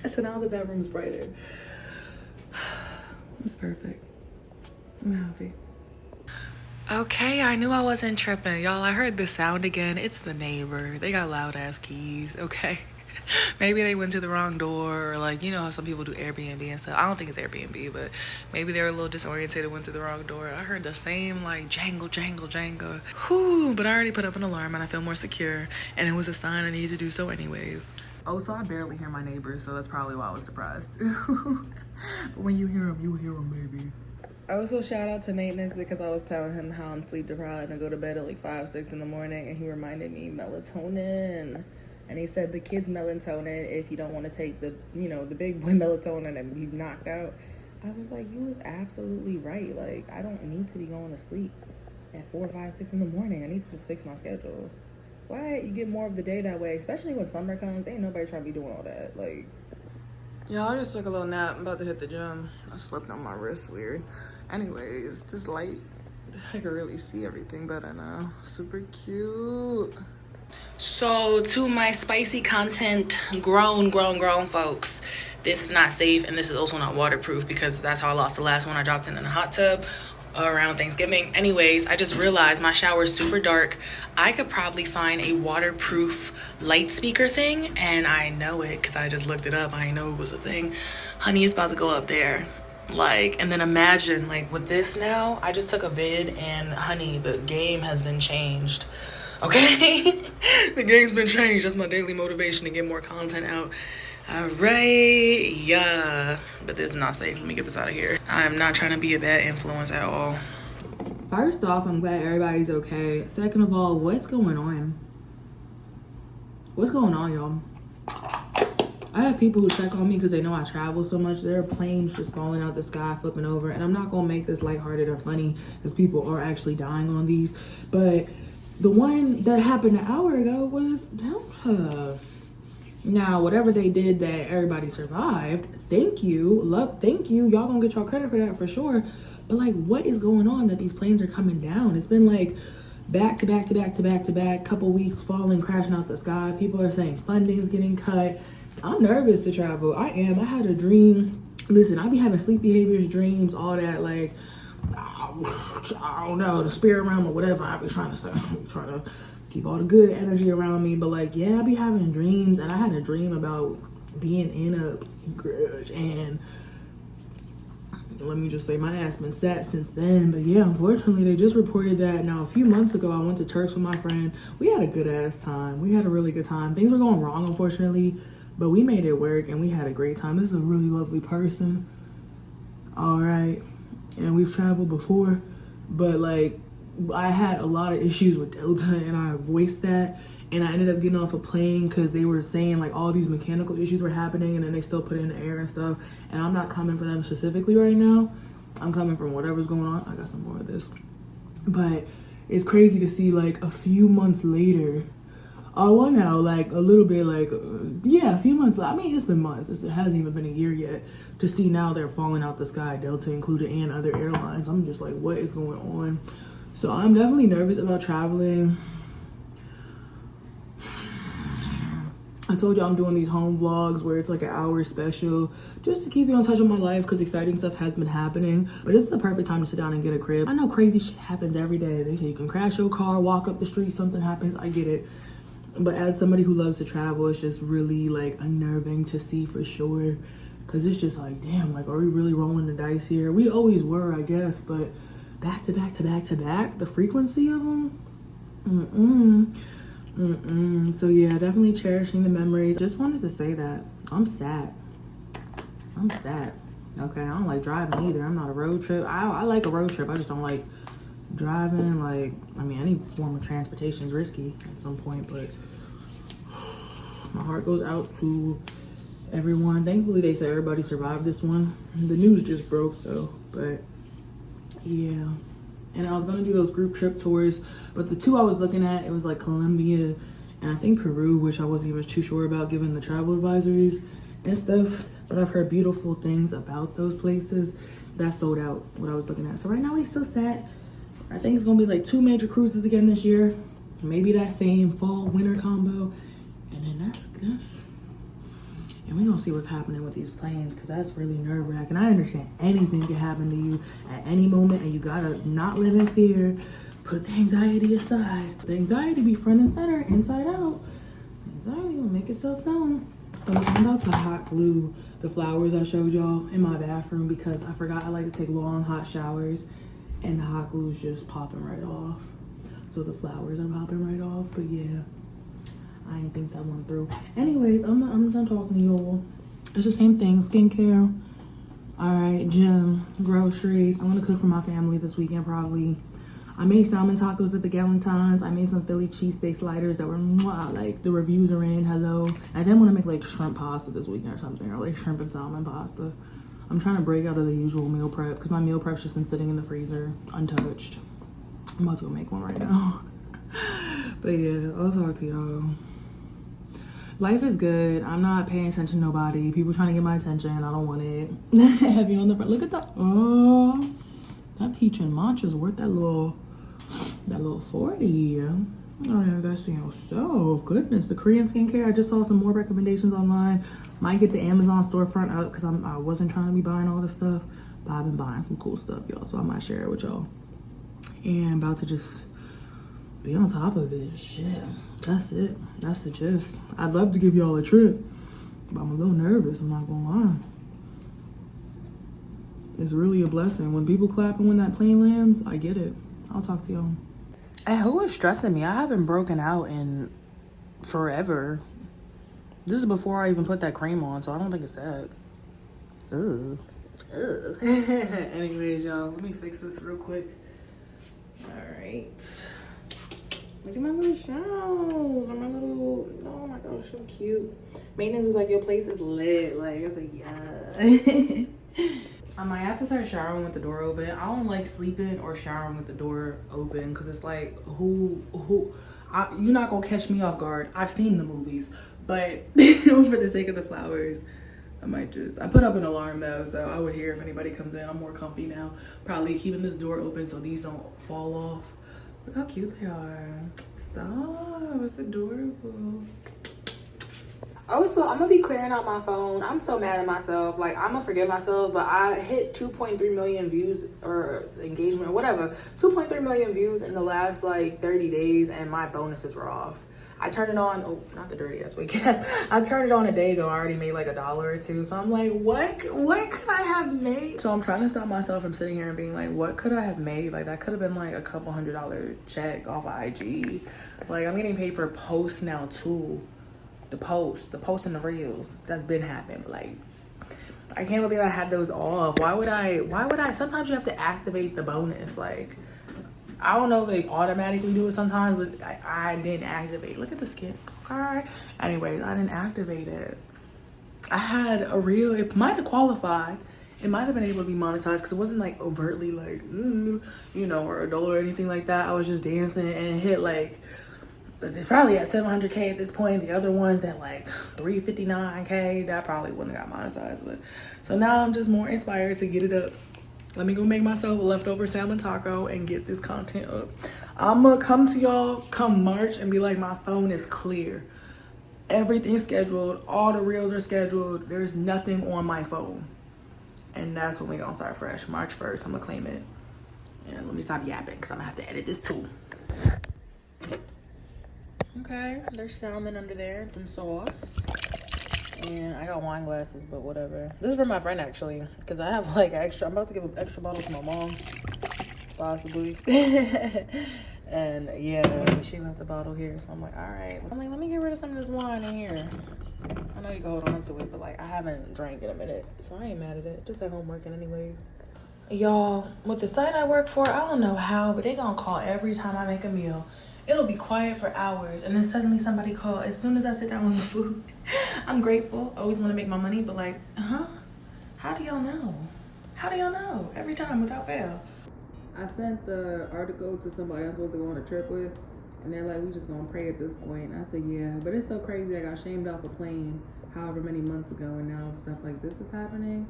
So now the bedroom is brighter. It's perfect. I'm happy. Okay, I knew I wasn't tripping. Y'all, I heard the sound again. It's the neighbor. They got loud ass keys, okay? Maybe they went to the wrong door or like, you know how some people do Airbnb and stuff. I don't think it's Airbnb, but maybe they were a little disoriented and went to the wrong door. I heard the same like jangle. Whew, but I already put up an alarm and I feel more secure and it was a sign I needed to do so anyways. Oh, so I barely hear my neighbors, so that's probably why I was surprised. But when you hear them, baby. Also, shout out to maintenance because I was telling him how I'm sleep deprived and I go to bed at like 5, 6 in the morning and he reminded me melatonin. And he said the kids melatonin, if you don't want to take the, you know, the big boy melatonin and be knocked out. I was like, you was absolutely right. Like, I don't need to be going to sleep at 4, 5, 6 in the morning. I need to just fix my schedule. Why? You get more of the day that way, especially when summer comes. Ain't nobody trying to be doing all that. Like, yeah, I just took a little nap. I'm about to hit the gym. I slept on my wrist weird. Anyways, this light, I can really see everything better now. Super cute. So to my spicy content, grown folks, this is not safe and this is also not waterproof because that's how I lost the last one. I dropped it in a hot tub around Thanksgiving. Anyways, I just realized my shower is super dark. I could probably find a waterproof light speaker thing and I know it because I just looked it up. I didn't know it was a thing. Honey is about to go up there. Like, and then imagine like with this now, I just took a vid and honey, the game has been changed. Okay? The game's been changed. That's my daily motivation to get more content out. All right, yeah, but this is not safe. Let me get this out of here. I'm not trying to be a bad influence at all. First off, I'm glad everybody's okay. Second of all, what's going on? What's going on, y'all? I have people who check on me because they know I travel so much. There are planes just falling out the sky, flipping over. And I'm not going to make this lighthearted or funny because people are actually dying on these. But the one that happened an hour ago was Delta. Now, whatever they did that everybody survived, thank you. Thank you. Y'all gonna get y'all credit for that for sure. But like, what is going on that these planes are coming down? It's been like back to back, couple weeks falling, crashing out the sky. People are saying funding is getting cut. I'm nervous to travel. I am. I had a dream. Listen, I be having sleep behaviors, dreams, all that. Like, I don't know, the spirit realm or whatever. I be trying to say, trying to keep all the good energy around me. But like, yeah, I be having dreams. And I had a dream about being in a garage and let me just say my ass been sat since then. But yeah, unfortunately, they just reported that. Now, a few months ago, I went to Turks with my friend. We had a good ass time. We had a really good time. Things were going wrong, unfortunately, but we made it work and we had a great time. This is a really lovely person. All right. And we've traveled before, but like I had a lot of issues with Delta and I voiced that. And I ended up getting off a plane because they were saying like all these mechanical issues were happening and then they still put it in the air and stuff. And I'm not coming for them specifically right now. I'm coming from whatever's going on. I got some more of this. But it's crazy to see like a few months later. Oh, well now, like a little bit like, yeah, a few months. I mean, it's been months. It hasn't even been a year yet. To see now they're falling out the sky, Delta included and other airlines. I'm just like, what is going on? So I'm definitely nervous about traveling. I told you I'm doing these home vlogs where it's like an hour special just to keep you on touch with my life because exciting stuff has been happening. But it's the perfect time to sit down and get a crib. I know crazy shit happens every day. They say you can crash your car, walk up the street, something happens. I get it. But as somebody who loves to travel, it's just really like unnerving to see for sure. Because it's just like, damn, like, are we really rolling the dice here? We always were, I guess. But back to back to back to back, the frequency of them, So yeah, definitely cherishing the memories. Just wanted to say that I'm sad. Okay, I don't like driving either. I'm not a road trip. I like a road trip. I just don't like driving. Like, I mean, any form of transportation is risky at some point, but my heart goes out to everyone. Thankfully, they said everybody survived this one. The news just broke though, but yeah. And I was gonna do those group trip tours, but the two I was looking at, it was like Colombia and I think Peru, which I wasn't even too sure about given the travel advisories and stuff. But I've heard beautiful things about those places. That sold out what I was looking at. So right now we still set. I think it's gonna be like 2 major cruises again this year. Maybe that same fall winter combo. And then that's good. And we're gonna see what's happening with these planes because that's really nerve-wracking. I understand anything can happen to you at any moment and you gotta not live in fear. Put the anxiety aside. The anxiety be front and center, inside out. Anxiety will make itself known. I'm about to hot glue the flowers I showed y'all in my bathroom because I forgot I like to take long hot showers and the hot glue is just popping right off. So the flowers are popping right off, but yeah. I didn't think that one through. Anyways, I'm done talking to y'all. It's the same thing, skincare. All right, gym, groceries. I'm gonna cook for my family this weekend probably. I made salmon tacos at the Galentines. I made some Philly cheesesteak sliders that were like the reviews are in. Hello. I then want to make like shrimp pasta this weekend or something, or like shrimp and salmon pasta. I'm trying to break out of the usual meal prep because my meal prep's just been sitting in the freezer untouched. I'm about to go make one right now. But yeah, I'll talk to y'all. Life is good. I'm not paying attention to nobody. People trying to get my attention. I don't want it. Heavy on the front. Look at that. Oh, that peach and matcha is worth that little 40. I'm gonna invest in yourself. Goodness, the Korean skincare. I just saw some more recommendations online. Might get the Amazon storefront up because I wasn't trying to be buying all this stuff, but I've been buying some cool stuff, y'all. So I might share it with y'all. And I'm about to just be on top of it. Shit, that's it. That's the gist. I'd love to give y'all a trip, but I'm a little nervous. I'm not gonna lie. It's really a blessing. When people clapping when that plane lands, I get it. I'll talk to y'all. And who is stressing me? I haven't broken out in forever. This is before I even put that cream on, so I don't think it's that. Ugh. Anyways, y'all, let me fix this real quick. All right. Look at my little shells. Or my little, oh my gosh, so cute. Maintenance was like, your place is lit. Like, I was like, yeah. I might have to start showering with the door open. I don't like sleeping or showering with the door open because it's like, you're not gonna catch me off guard. I've seen the movies, but for the sake of the flowers, I put up an alarm though, so I would hear if anybody comes in. I'm more comfy now. Probably keeping this door open so these don't fall off. Look how cute they are. Stop, it's adorable. Also, I'm gonna be clearing out my phone. I'm so mad at myself. Like, I'm gonna forgive myself, but I hit 2.3 million views or engagement or whatever. 2.3 million views in the last like 30 days and my bonuses were off. I turned it on, oh, not the dirty ass weekend. I turned it on a day ago. I already made like $1 or $2. So I'm like, what could I have made? So I'm trying to stop myself from sitting here and being like, what could I have made? Like that could have been like a couple $100 check off of IG. Like I'm getting paid for posts now too. The post and the reels. That's been happening. Like I can't believe I had those off. Why would I? Sometimes you have to activate the bonus. Like I don't know if they automatically do it sometimes, but I didn't activate. Look at the skin. Okay. Anyways, I didn't activate it. I had a reel. It might have qualified. It might have been able to be monetized because it wasn't like overtly like, you know, or $1 or anything like that. I was just dancing and it hit like, they're probably at 700K at this point. The other ones at like 359K. That probably wouldn't have got monetized. But so now I'm just more inspired to get it up. Let me go make myself a leftover salmon taco and get this content up. I'm gonna come to y'all come March and be like, my phone is clear. Everything's scheduled. All the reels are scheduled. There's nothing on my phone. And that's when we gonna start fresh. March 1st, I'm gonna claim it. And let me stop yapping because I'm gonna have to edit this too. Okay, there's salmon under there and some sauce. And I got wine glasses, but whatever. This is for my friend, actually, because I have, like, extra. I'm about to give an extra bottle to my mom, possibly. And, yeah, she left the bottle here, so I'm like, all right. I'm like, let me get rid of some of this wine in here. I know you can hold on to it, but, like, I haven't drank in a minute, so I ain't mad at it. Just at home working anyways. Y'all, with the site I work for, I don't know how, but they gonna call every time I make a meal. It'll be quiet for hours, and then suddenly somebody call as soon as I sit down with the food. I'm grateful. Always want to make my money, but like, how do y'all know? How do y'all know? Every time, without fail. I sent the article to somebody I'm supposed to go on a trip with, and they're like, we just gonna pray at this point. I said, yeah, but it's so crazy. I got shamed off a plane however many months ago, and now stuff like this is happening.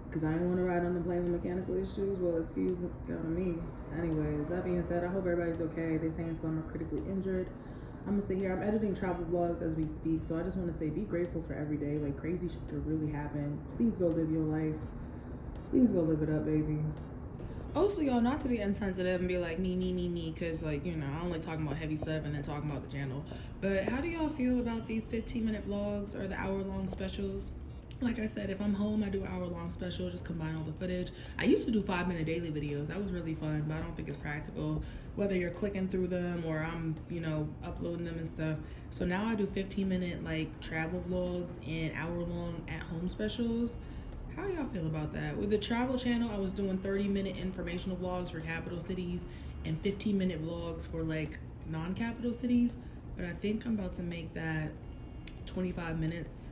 Because I didn't want to ride on the plane with mechanical issues. Well, excuse me. Anyways, that being said, I hope everybody's okay. They're saying some are critically injured. I'm gonna sit here. I'm editing travel vlogs as we speak, so I just want to say, be grateful for every day. Like, crazy shit could really happen. Please go live your life. Please go live it up, baby. Also, y'all, not to be insensitive and be like me, because, like, you know, I only talking about heavy stuff and then talking about the channel. But how do y'all feel about these 15-minute vlogs or the hour-long specials? Like I said, if I'm home, I do an hour-long special, just combine all the footage. I used to do 5-minute daily videos. That was really fun, but I don't think it's practical, whether you're clicking through them or I'm, you know, uploading them and stuff. So now I do 15-minute, like, travel vlogs and hour-long at-home specials. How do y'all feel about that? With the travel channel, I was doing 30-minute informational vlogs for capital cities and 15-minute vlogs for, like, non-capital cities. But I think I'm about to make that 25 minutes.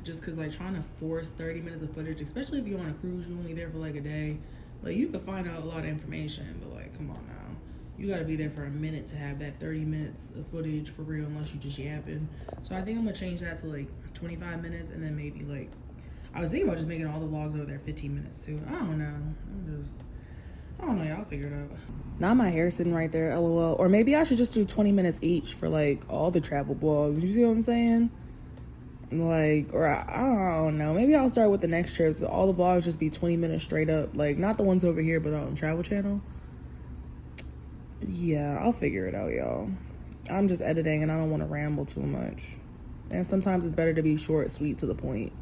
Just because, like, trying to force 30 minutes of footage, especially if you're on a cruise, you're only there for like a day. Like, you can find out a lot of information, but like, come on now. You got to be there for a minute to have that 30 minutes of footage for real, unless you just yapping. So I think I'm going to change that to like 25 minutes and then maybe like, I was thinking about just making all the vlogs over there 15 minutes too. I don't know. I don't know, y'all figure it out. Now my hair's sitting right there, LOL. Or maybe I should just do 20 minutes each for like all the travel vlogs. You see what I'm saying? Like, or I don't know, maybe I'll start with the next trips, but all the vlogs just be 20 minutes straight up, like not the ones over here but on travel channel. Yeah, I'll figure it out, y'all. I'm just editing and I don't want to ramble too much, and sometimes it's better to be short, sweet, to the point.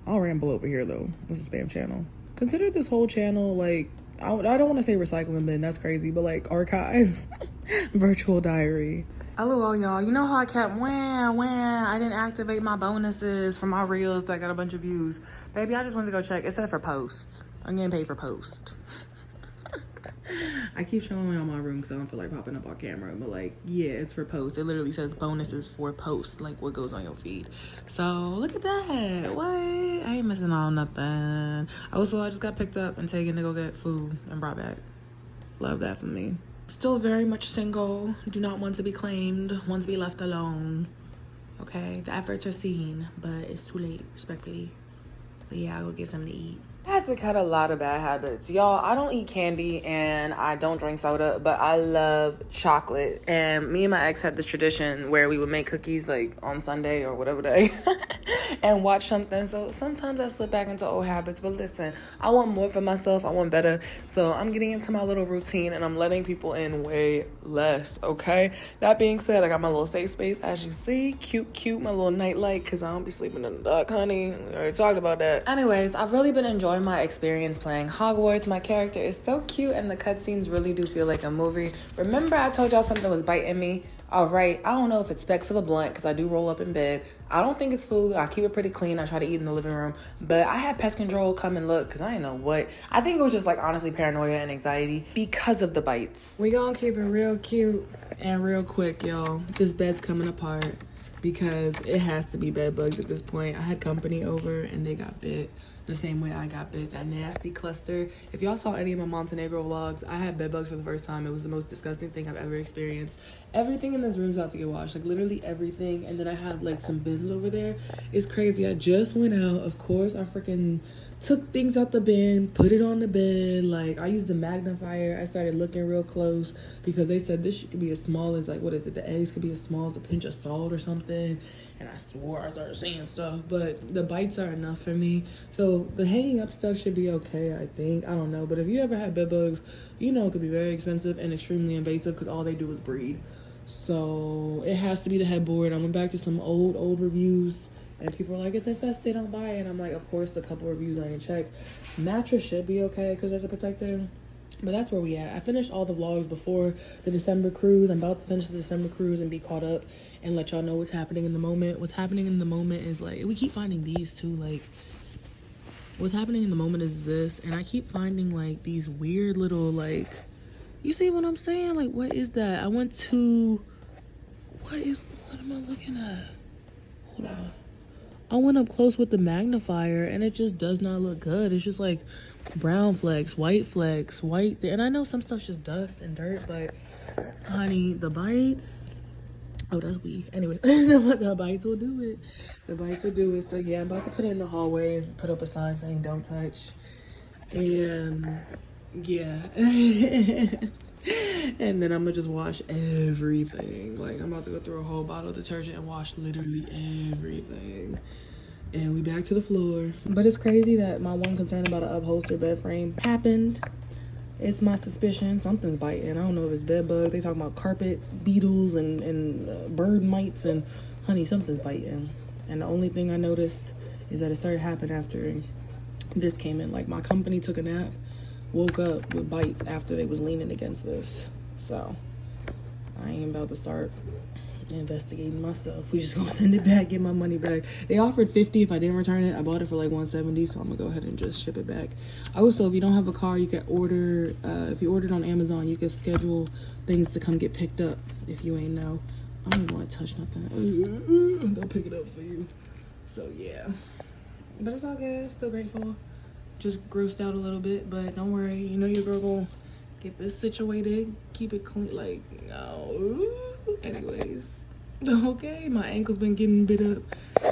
I'll ramble over here though. This is a spam channel. Consider this whole channel like, I don't want to say recycling bin, that's crazy, but like archives. Virtual diary. LOL, y'all. You know how I kept I didn't activate my bonuses for my reels that got a bunch of views. Baby, I just wanted to go check. It said for posts. I'm getting paid for post. I keep showing y'all my room because I don't feel like popping up on camera, but like, yeah, it's for post. It literally says bonuses for post, like what goes on your feed. So look at that. What? I ain't missing out on nothing. Also, I just got picked up and taken to go get food and brought back. Love that for me. Still very much single, do not want to be claimed, want to be left alone. Okay, the efforts are seen, but it's too late, respectfully. But yeah, I'll go get something to eat. I had to cut a lot of bad habits. Y'all, I don't eat candy and I don't drink soda, but I love chocolate. And me and my ex had this tradition where we would make cookies like on Sunday or whatever day. and watch something. So sometimes I slip back into old habits. But listen, I want more for myself. I want better. So I'm getting into my little routine and I'm letting people in way less, okay? That being said, I got my little safe space, as you see. Cute, my little nightlight, because I don't be sleeping in the dark, honey. We already talked about that. Anyways, I've really been enjoying my experience playing Hogwarts. My character is so cute and the cutscenes really do feel like a movie. Remember I told y'all something was biting me? Alright, I don't know if it's specks of a blunt because I do roll up in bed. I don't think it's food. I keep it pretty clean. I try to eat in the living room. But I had pest control come and look because I didn't know what. I think it was just like honestly paranoia and anxiety because of the bites. We gonna keep it real cute and real quick, y'all. This bed's coming apart because it has to be bed bugs at this point. I had company over and they got bit the same way I got bit, that nasty cluster. If y'all saw any of my Montenegro vlogs, I had bed bugs for the first time. It was the most disgusting thing I've ever experienced. Everything in this room's about to get washed, like literally everything. And then I have like some bins over there. It's crazy. I just went out. Of course, I freaking took things out the bin, put it on the bed. Like I used the magnifier. I started looking real close because they said this shit could be as small as like, what is it? The eggs could be as small as a pinch of salt or something. And I swore I started seeing stuff, but the bites are enough for me. So the hanging up stuff should be okay, I think. I don't know. But if you ever had bed bugs, you know it could be very expensive and extremely invasive because all they do is breed. So it has to be the headboard. I went back to some old reviews and people are like, it's infested, don't buy it. I'm like, of course, the couple reviews I can check. Mattress should be okay because there's a protector. But that's where we at. I finished all the vlogs before the December cruise. I'm about to finish the December cruise and be caught up and let y'all know what's happening in the moment. What's happening in the moment is like, we keep finding these too, like, what's happening in the moment is this, and I keep finding like these weird little, like, you see what I'm saying? Like, what is that? I went to, what am I looking at? Hold on. I went up close with the magnifier and it just does not look good. It's just like brown flecks, white, and I know some stuff's just dust and dirt, but honey, the bites, oh, that's weak. Anyways, the bites will do it. The bites will do it. So yeah, I'm about to put it in the hallway and put up a sign saying don't touch. And yeah. And then I'm gonna just wash everything. Like I'm about to go through a whole bottle of detergent and wash literally everything. And we back to the floor. But it's crazy that my one concern about an upholstered bed frame happened. It's my suspicion something's biting. I don't know if it's bed bug. They talking about carpet beetles and bird mites, and honey, something's biting. And the only thing I noticed is that it started happening after this came in. Like my company took a nap, woke up with bites after they was leaning against this. So I ain't about to start investigating myself. We just gonna send it back, get my money back. They offered $50 if I didn't return it. I bought it for like $170, so I'm gonna go ahead and just ship it back. Also, if you don't have a car, you can order, if you ordered on Amazon, you can schedule things to come get picked up if you ain't know. I don't want to touch nothing. They'll pick it up for you. So yeah, but it's all good. Still grateful. Just grossed out a little bit, but don't worry, you know your girl gonna get this situated, keep it clean. Like, no. Anyways, okay, my ankle's been getting bit up.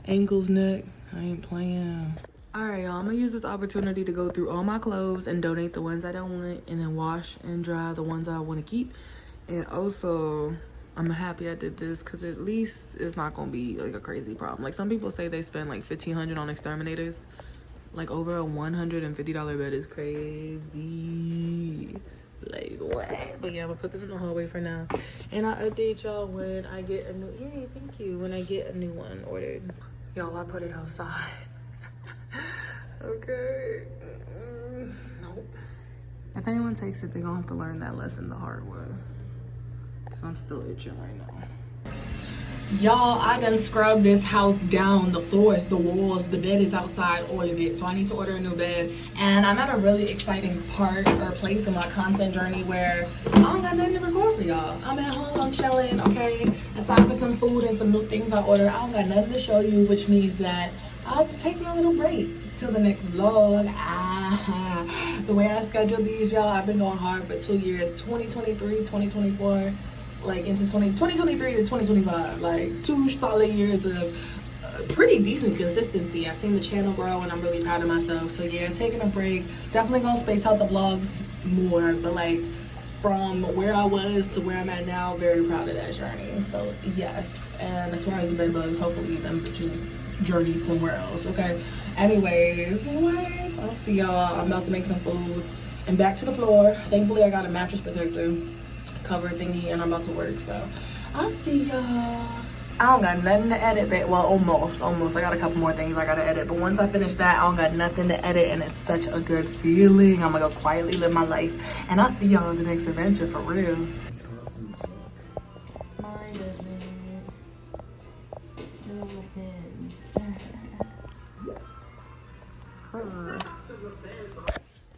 Ankles, neck, I ain't playing. All right, y'all, I'm gonna use this opportunity to go through all my clothes and donate the ones I don't want, and then wash and dry the ones I want to keep. And also, I'm happy I did this because at least it's not gonna be like a crazy problem. Like some people say they spend like $1,500 on exterminators. Like over a $150 bed is crazy. Like what? But yeah, I'm gonna put this in the hallway for now, and I'll update y'all when I get a new, yay, thank you, when I get a new one ordered. Y'all, I put it outside. Okay. Nope. If anyone takes it, they're gonna have to learn that lesson the hard way, because I'm still itching right now. Y'all, I done scrubbed this house down, the floors, the walls, the bed is outside, all of it. So I need to order a new bed. And I'm at a really exciting part or place in my content journey where I don't got nothing to record for y'all. I'm at home, I'm chilling, okay? Aside from some food and some new things I ordered, I don't got nothing to show you, which means that I'll have to take my little break till the next vlog. The way I schedule these, y'all, I've been going hard for 2 years, 2023, 2024. Like into 2023 to 2025, like 2 solid years of pretty decent consistency. I've seen the channel grow and I'm really proud of myself. So yeah, taking a break, definitely gonna space out the vlogs more, but like from where I was to where I'm at now, very proud of that journey. So yes, and as far as the bed bugs, hopefully them bitches journeyed somewhere else, okay? Anyways, what? I'll see y'all. I'm about to make some food and back to the floor. Thankfully, I got a mattress protector cover thingy and I'm about to work, so I'll see y'all. I don't got nothing to edit, but well, almost. I got a couple more things I gotta edit, but once I finish that, I don't got nothing to edit, and it's such a good feeling. I'm gonna go quietly live my life, and I'll see y'all in the next adventure for real. Mine doesn't. Little pins.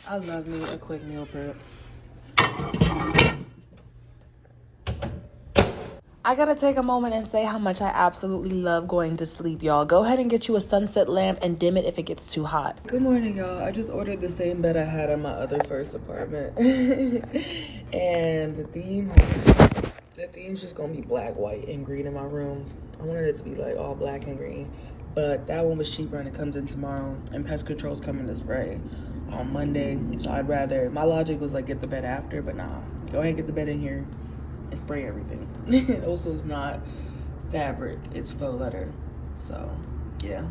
I love me a quick meal prep. I gotta take a moment and say how much I absolutely love going to sleep, y'all. Go ahead and get you a sunset lamp and dim it if it gets too hot. Good morning, y'all. I just ordered the same bed I had in my other first apartment. And the theme's just gonna be black, white, and green in my room. I wanted it to be like all black and green, but that one was cheaper and it comes in tomorrow, and pest control's coming to spray on Monday. So I'd rather, my logic was like get the bed after, but nah, go ahead and get the bed in here and spray everything. Also, it's not fabric, it's faux leather. So yeah,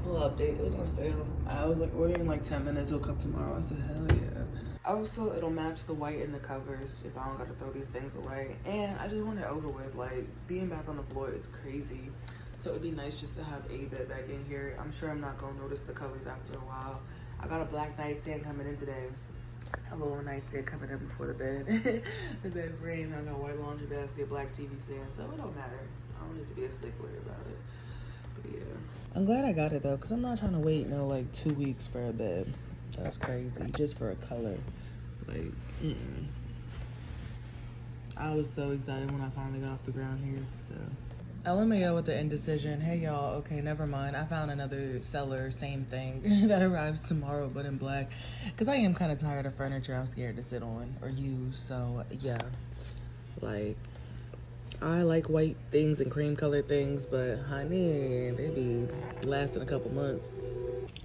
a little update. It was on sale. I was like ordering like 10 minutes, it'll come tomorrow. I said hell yeah. Also, it'll match the white in the covers if I don't gotta throw these things away. And I just want it over with. Like, being back on the floor, it's crazy. So it'd be nice just to have a bed back in here. I'm sure I'm not gonna notice the colors after a while. I got a black nightstand coming in today. A little nightstand coming in before the bed. The bed frame, I got a white laundry basket, black TV stand, so it don't matter. I don't need to be a stickler about it. But yeah. I'm glad I got it though, because I'm not trying to wait no like 2 weeks for a bed. That's crazy. Just for a color. Like, I was so excited when I finally got off the ground here, so. LMAO with the indecision. Hey y'all, okay, never mind. I found another seller, same thing, that arrives tomorrow, but in black. Because I am kind of tired of furniture I'm scared to sit on or use, so yeah. Like, I like white things and cream colored things, but honey, they be lasting a couple months.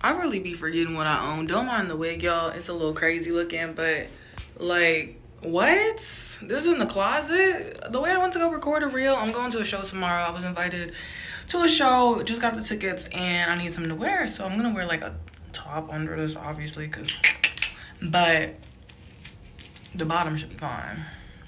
I really be forgetting what I own. Don't mind the wig, y'all. It's a little crazy looking, but like, what? This is in the closet? The way I went to go record a reel, I'm going to a show tomorrow. I was invited to a show, just got the tickets, and I need something to wear, so I'm gonna wear like a top under this, obviously, but the bottom should be fine.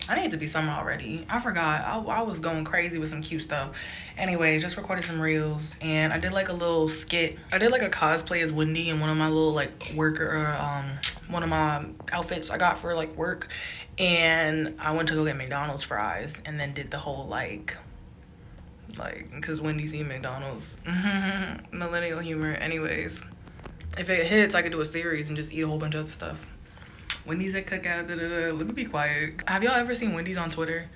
I need to be summer already. I forgot. I was going crazy with some cute stuff. Anyway, just recorded some reels, and I did like a little skit. I did like a cosplay as Wendy in one of my little like one of my outfits I got for like work, and I went to go get McDonald's fries and then did the whole like because Wendy's eat McDonald's. Millennial humor. Anyways, if it hits, I could do a series and just eat a whole bunch of other stuff. Wendy's at cookout, Let me be quiet. Have y'all ever seen Wendy's on Twitter?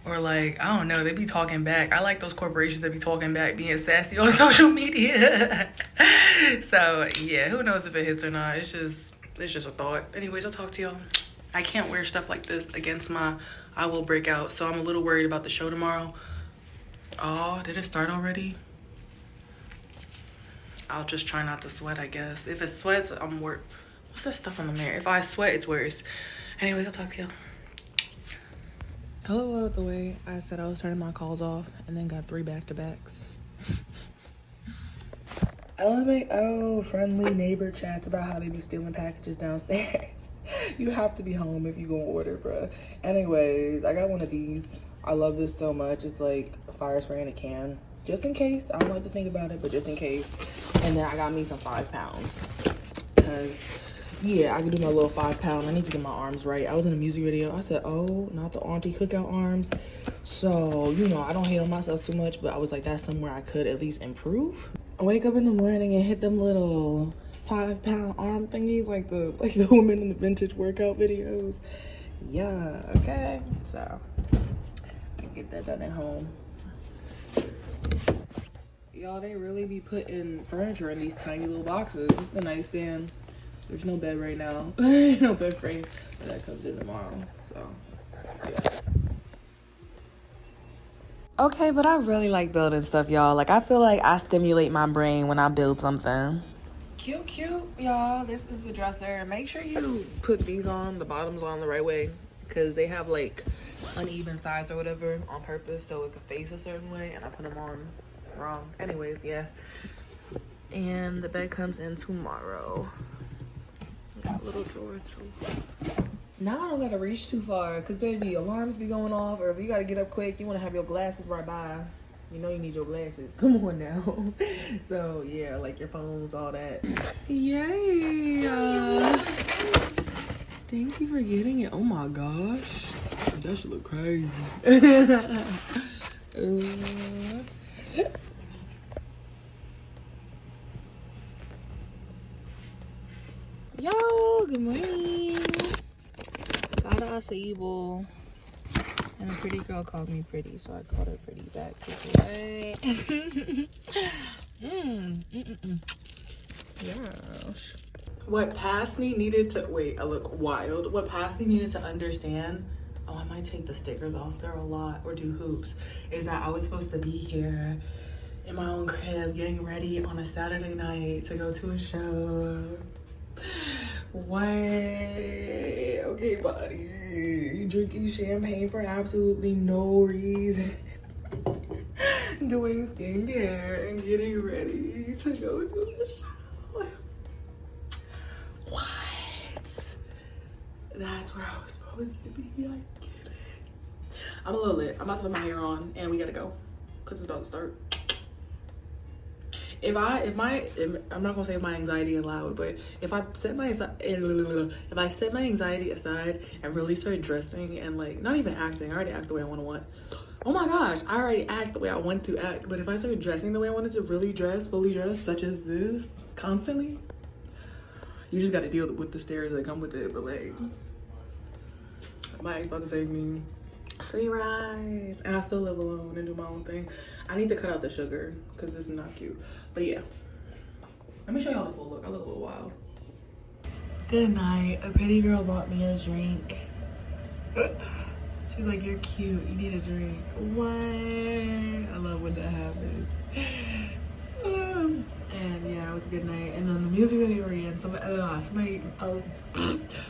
Or like, I don't know, they be talking back. I like those corporations that be talking back, being sassy on social media. So yeah, who knows if it hits or not. It's just a thought. Anyways, I'll talk to y'all. I can't wear stuff like this against I will break out. So I'm a little worried about the show tomorrow. Oh, did it start already? I'll just try not to sweat, I guess. If it sweats, I'm worried. What's that stuff on the mirror? If I sweat, it's worse. Anyways, I'll talk to y'all. Hello, out the way. I said I was turning my calls off and then got 3 back-to-backs. LMAO, friendly neighbor chats about how they be stealing packages downstairs. You have to be home if you gonna order, bruh. Anyways, I got one of these. I love this so much. It's like a fire spray in a can. Just in case. I don't like to think about it, but just in case. And then I got me some 5 pounds. Because yeah, I can do my little 5 pound. I need to get my arms right. I was in a music video. I said, oh, not the auntie cookout arms. So, you know, I don't hate on myself too much, but I was like, that's somewhere I could at least improve. I wake up in the morning and hit them little 5 pound arm thingies like the women in the vintage workout videos. Yeah, okay. So, I can get that done at home. Y'all, they really be putting furniture in these tiny little boxes. This is the nightstand. There's no bed right now. No bed frame. But that comes in tomorrow. So, yeah. Okay, but I really like building stuff, y'all. Like, I feel like I stimulate my brain when I build something. Cute, y'all. This is the dresser. Make sure you put these on, the bottoms on the right way. Because they have, like, uneven sides or whatever on purpose. So it could face a certain way. And I put them on Wrong. Anyways, yeah. And the bed comes in tomorrow. Got a little drawer too. Now I don't gotta reach too far, cause baby, alarms be going off, or if you gotta get up quick, you wanna have your glasses right by. You know you need your glasses. Come on now. So yeah, like your phones, all that. Yay! Thank you for getting it. Oh my gosh, that should look crazy. Yo, good morning. Got a acai, and a pretty girl called me pretty, so I called her pretty back. Yes. What past me needed to wait, I look wild. What past me needed to understand, oh, I might take the stickers off there a lot or do hoops, is that I was supposed to be here in my own crib getting ready on a Saturday night to go to a show. What? Okay, buddy. You drinking champagne for absolutely no reason. Doing skincare and getting ready to go to a show. What? That's where I was supposed to be. I get it. I'm a little lit. I'm about to put my hair on and we gotta go. Cause it's about to start. I'm not gonna say my anxiety aloud, but if I set my anxiety aside and really start dressing and like not even acting, I already act the way I want. Oh my gosh, I already act the way I want to act. But if I start dressing the way I wanted to really dress, fully dress, such as this, constantly, you just gotta deal with the stares that come with it. But like, my ex about to save me. Free rides. And I still live alone and do my own thing. I need to cut out the sugar because this is not cute. But yeah, let me show y'all the full look. I look a little wild. Good night. A pretty girl bought me a drink. She's like, you're cute, you need a drink. What? I love when that happens. And yeah, it was a good night. And then the music video we're in, somebody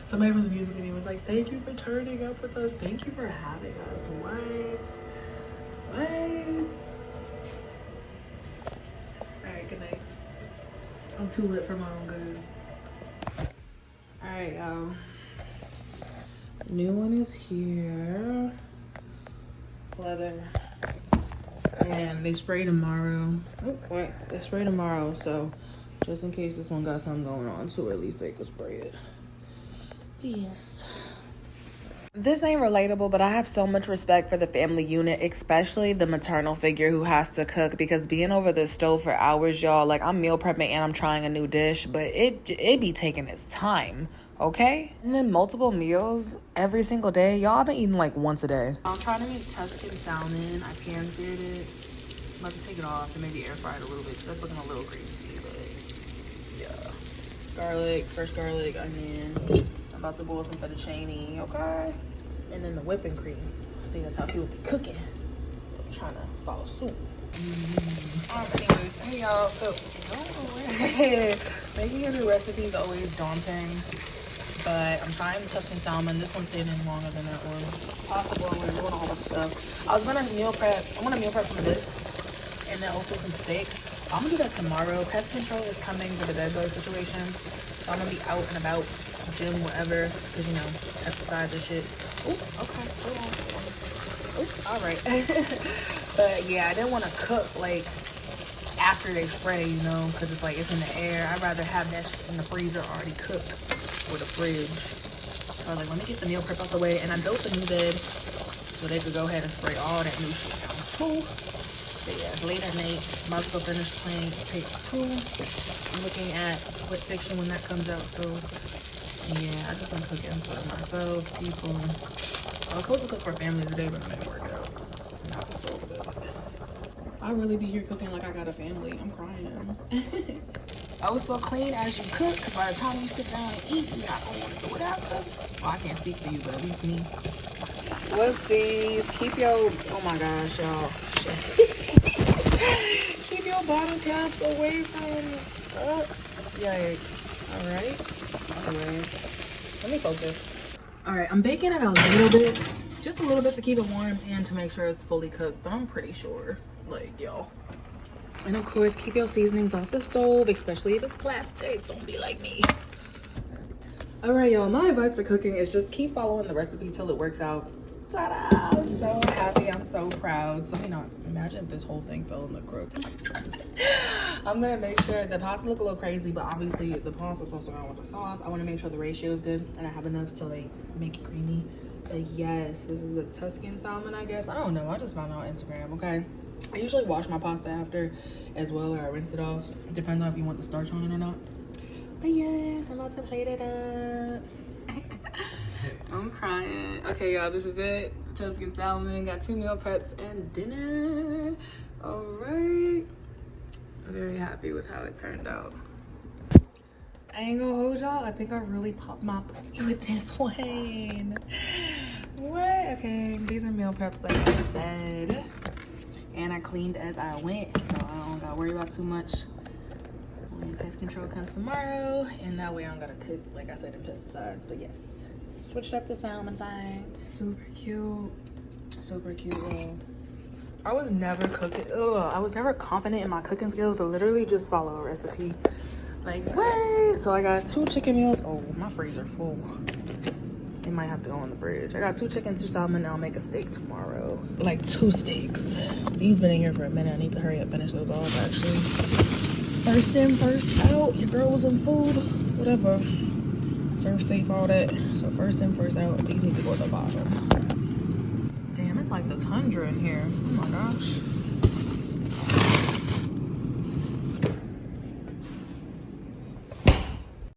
from the music video was like, thank you for turning up with us. Thank you for having us. What? Alright, good night. I'm too lit for my own good. Alright, y'all. New one is here. Leather. And they spray tomorrow. Oh, wait. They spray tomorrow, so just in case this one got something going on, so at least they could spray it. Yes. This ain't relatable, but I have so much respect for the family unit, especially the maternal figure who has to cook, because being over the stove for hours, y'all, like I'm meal prepping and I'm trying a new dish, but it be taking its time, okay? And then multiple meals every single day. Y'all, I've been eating like once a day. I'm trying to make Tuscan salmon. I pan-seared it. I'm about to take it off and maybe air fry it a little bit because that's looking a little greasy, but yeah. Garlic, fresh garlic, onion. I'm about to boil some fettuccine, okay? And then the whipping cream. See, that's how people be cooking. So I'm trying to follow suit. Anyways, hey y'all. So, making a new recipe is always daunting. But I'm trying the Tuscan salmon. This one's staying in longer than that one. Pasta boiling, we're doing a whole bunch of stuff. I want to meal prep some of this. And then also some steak. I'm gonna do that tomorrow. Pest control is coming for the bed bug situation. So I'm gonna be out and about, gym, whatever, because you know, exercise and shit. Ooh, okay, hold on. Ooh, all right. But yeah, I didn't want to cook like after they spray, you know, because it's like it's in the air. I'd rather have that shit in the freezer already cooked or the fridge. So I was like, let me get the meal prep out the way. And I built a new bed so they could go ahead and spray all that new shit down too. But yeah, late at night, I'm about to go finish playing Take 2. I'm looking at Vixen when that comes out, so yeah, I just been cooking for myself, people. I was supposed to cook for family today, but it didn't work out. I really be here cooking like I got a family. I'm crying. I was so clean as you cook, because by the time you sit down and eat, you're not going to want to do it after. Well, I can't speak for you, but at least me. Whoopsies. Keep your, oh my gosh, y'all. Keep your bottle caps away from, yikes. Alright, let me focus. Alright, I'm baking it a little bit, just a little bit to keep it warm and to make sure it's fully cooked, but I'm pretty sure, like, y'all, And of course, keep your seasonings off the stove, especially if it's plastic. Don't be like me. All right, y'all, my advice for cooking is just keep following the recipe till it works out. Ta-da! I'm so happy. I'm so proud. So, imagine if this whole thing fell in the crook. I'm gonna make sure the pasta look a little crazy, but obviously the pasta's supposed to go with the sauce. I want to make sure the ratio is good and I have enough to like make it creamy. But yes, this is a Tuscan salmon, I guess. I don't know. I just found it on Instagram. Okay. I usually wash my pasta after as well, or I rinse it off. It depends on if you want the starch on it or not. But yes, I'm about to plate it up. I'm crying. Okay, y'all, this is it. Tuscan salmon. Got 2 meal preps and dinner. All right. I'm very happy with how it turned out. I ain't gonna hold y'all. I think I really popped my pussy with this one. What? Okay, these are meal preps like I said. And I cleaned as I went, so I don't gotta worry about too much. When pest control comes tomorrow, and that way I don't gotta cook, like I said, in pesticides. But yes, switched up the salmon thing. Super cute. Super cute, girl. I was never I was never confident in my cooking skills, but literally just follow a recipe. Like, what? So I got 2 chicken meals. Oh, my freezer full. It might have to go in the fridge. I got 2 chicken, 2 salmon, and I'll make a steak tomorrow. Like 2 steaks. These been in here for a minute. I need to hurry up, finish those off, actually. First in, first out. Your girl was in food. Whatever. Serve safe, all that. So first in, first out. These need to go at the bottom. Damn, it's like the tundra in here. Oh my gosh.